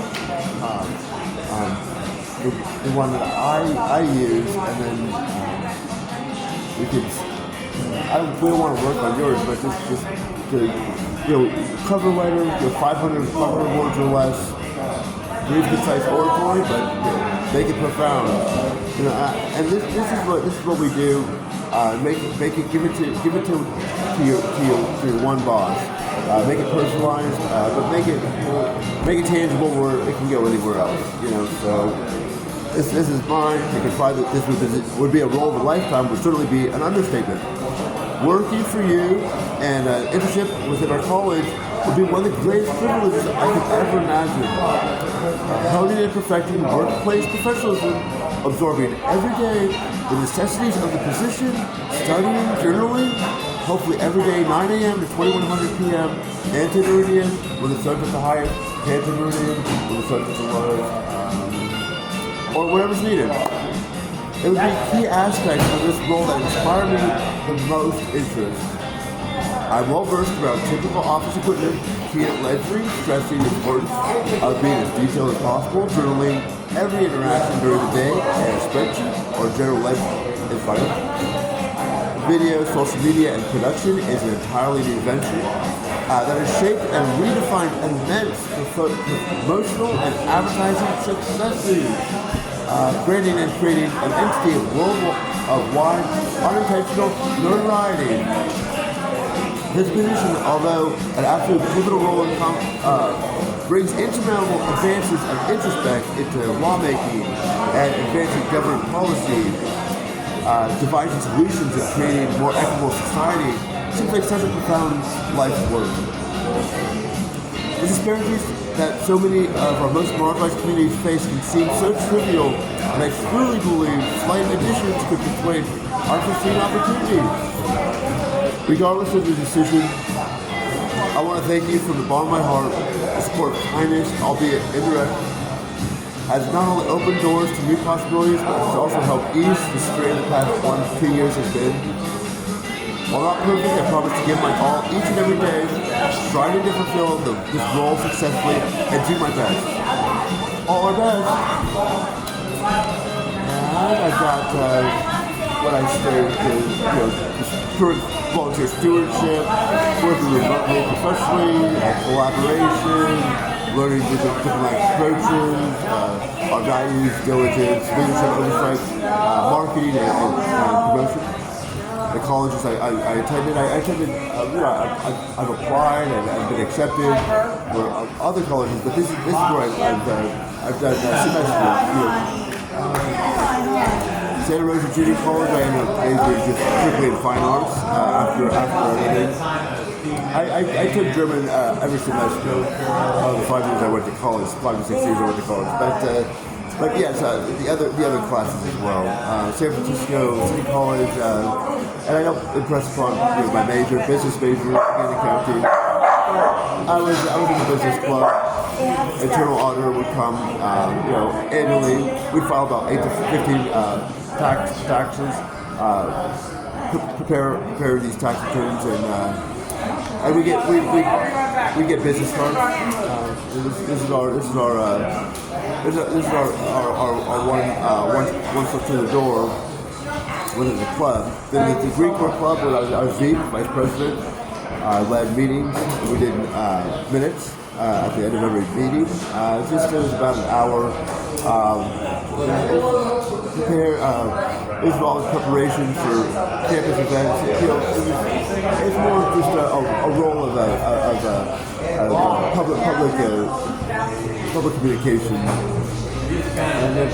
the one that I use, and then we could. We don't want to work on yours, but just cover letter, 500 words or less, brief, concise oratory, but make it profound. And this is what we do. Give it to your one boss. Make it personalized, but make it tangible where it can go anywhere else. So this is mine. You can find that this would be a role of a lifetime. Would certainly be an understatement. Working for you and an internship within our college would be one of the greatest privileges I could ever imagine. Honing and perfecting workplace professionalism, absorbing every day the necessities of the position, studying, journaling, hopefully every day 9 a.m. to 2100 p.m. Antediluvian when the sun's at the highest, antediluvian when the sun's at the lowest, or whatever's needed. It would be key aspects of this role that inspire me the most interest. I'm well versed around typical office equipment, key at ledgering, stressing the importance of being as detailed as possible, journaling every interaction during the day, and a spreadsheet or general ledger is vital. Video, social media, and production is an entirely new venture that has shaped and redefined immense promotional and advertising successes. Branding and creating an entity of wide, unintentional notoriety. This position, although an absolute pivotal role in brings insurmountable advances of introspect into lawmaking and advancing government policy, devising solutions and creating a more equitable society, seems like such a profound life's work. The disparities that so many of our most marginalized communities face can seem so trivial, and I truly believe slight additions could persuade unforeseen opportunities. Regardless of the decision, I want to thank you from the bottom of my heart. The support of kindness, albeit indirect, has not only opened doors to new possibilities, but has also helped ease the strain the past 1 to 2 years has been. While not perfect, I promise to give my all each and every day, striving to fulfill this role successfully and do my best. All our best. And I got what I stated is, volunteer stewardship, working remotely professionally, collaboration, learning different approaches, our values, diligence, leadership, oversight, marketing, and promotion. The colleges I attended, I've applied and I've been accepted for other colleges, but this is where I've done semester. Santa Rosa Junior College, I ended up majoring just strictly in fine arts after everything. I took German every semester of the 5 years I went to college, 5 to 6 years I went to college, but yes, the other classes as well. San Francisco City College, and I don't impress upon my major, business major, in accounting. I was in the business club. Internal auditor would come, annually. We'd file about 8 to 15 taxes, prepare these tax returns, and we get business cards. This is our one foot to the door within the club. Then the Greek War Club, where I was vice president. I led meetings. We did minutes at the end of every meeting. It was about an hour. It was all preparation for campus events. It's more just a role of public communication. And it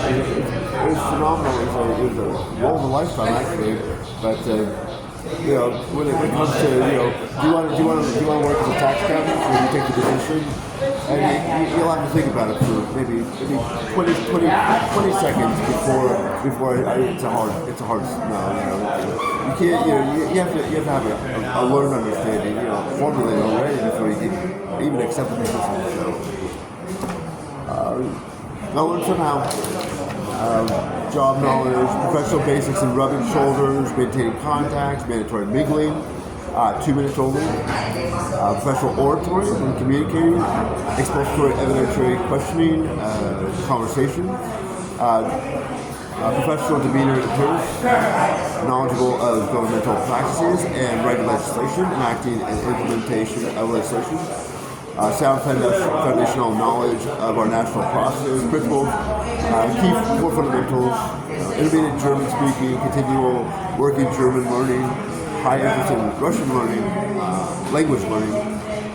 was phenomenal. It was a role of a lifetime, actually. But when it comes to do you want to work as a tax accountant when you take the position, And you'll have to think about it for maybe 20 seconds before it's a hard no. You can't. You have to have a learned understanding. Formulated already before you can even accept the position. So, learn somehow. Job knowledge, professional basics in rubbing shoulders, maintaining contacts, mandatory mingling, 2 minutes only, professional oratory and communicating, expository evidentiary questioning, conversation, professional demeanor and appearance, knowledgeable of governmental practices and writing legislation, enacting and implementation of legislation, sound foundational knowledge of our national processes, principles, key core fundamentals, intermediate German speaking, continual working German learning, high interest in Russian learning, language learning.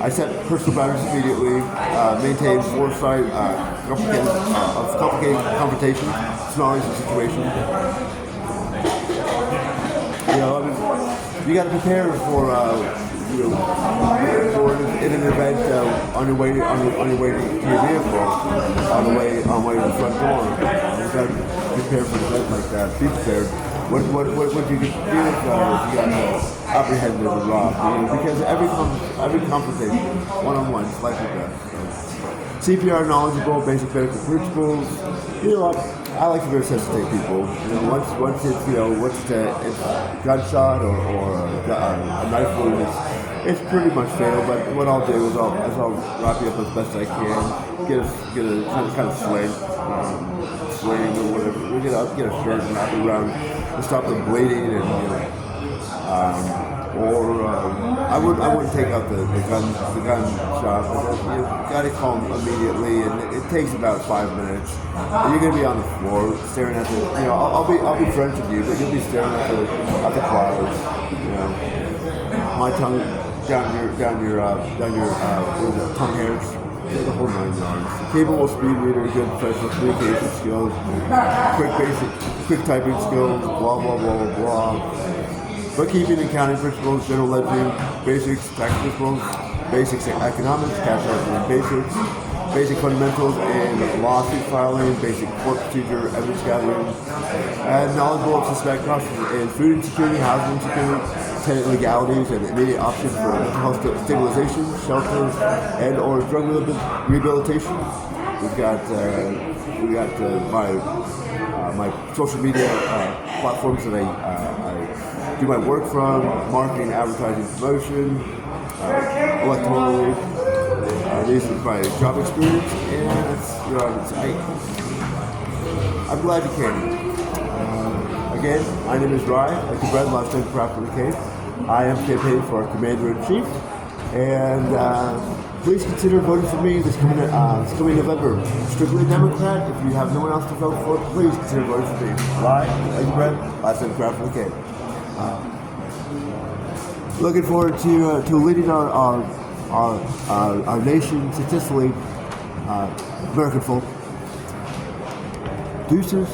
I set personal boundaries immediately, maintain foresight, complicated confrontation, knowledge of situation. You got to prepare for in an event on your way to your vehicle, on the way to the front door. You got to prepare for an event like that. Be prepared. What do you do if you got apprehended and robbed? Because every conversation, one-on-one, is like that. So, CPR knowledgeable, basic medical principles. I like to resuscitate people. Once it's a gunshot or a knife wound, it's pretty much fatal. But what I'll do is I'll wrap you up as best I can. Get a kind of sling or whatever. Get a shirt and wrap it around to stop the bleeding I wouldn't take out the gunshot, but you got to call them immediately, and it takes about 5 minutes. And you're gonna be on the floor staring at the. I'll be friends with you, but you'll be staring at the clouds. My tongue down your tongue hairs. The whole 9 yards. Capable speed reader, good professional communication skills, quick typing skills, blah blah blah blah blah. Bookkeeping, accounting principles, general ledgering, basics, tax principles, basics in economics, cash and basics, basic fundamentals in lawsuit filing, basic court procedure, evidence gathering, and knowledgeable of suspect processes in food insecurity, housing insecurity, tenant legalities, and immediate options for mental health stabilization, shelter, and or drug rehabilitation. We've got my social media platforms that I do my work from, marketing, advertising, promotion, electorally. These are my job experience, and I'm glad you came. Again, my name is Ryan, like the bread, last name Crawford Cave. I am campaigning for our Commander-in-Chief, and please consider voting for me this coming November. Strictly Democrat. If you have no one else to vote for, please consider voting for me. Ryan, like the bread, last name Crawford Cave. Looking forward to leading our nation successfully. American folk. Deuces.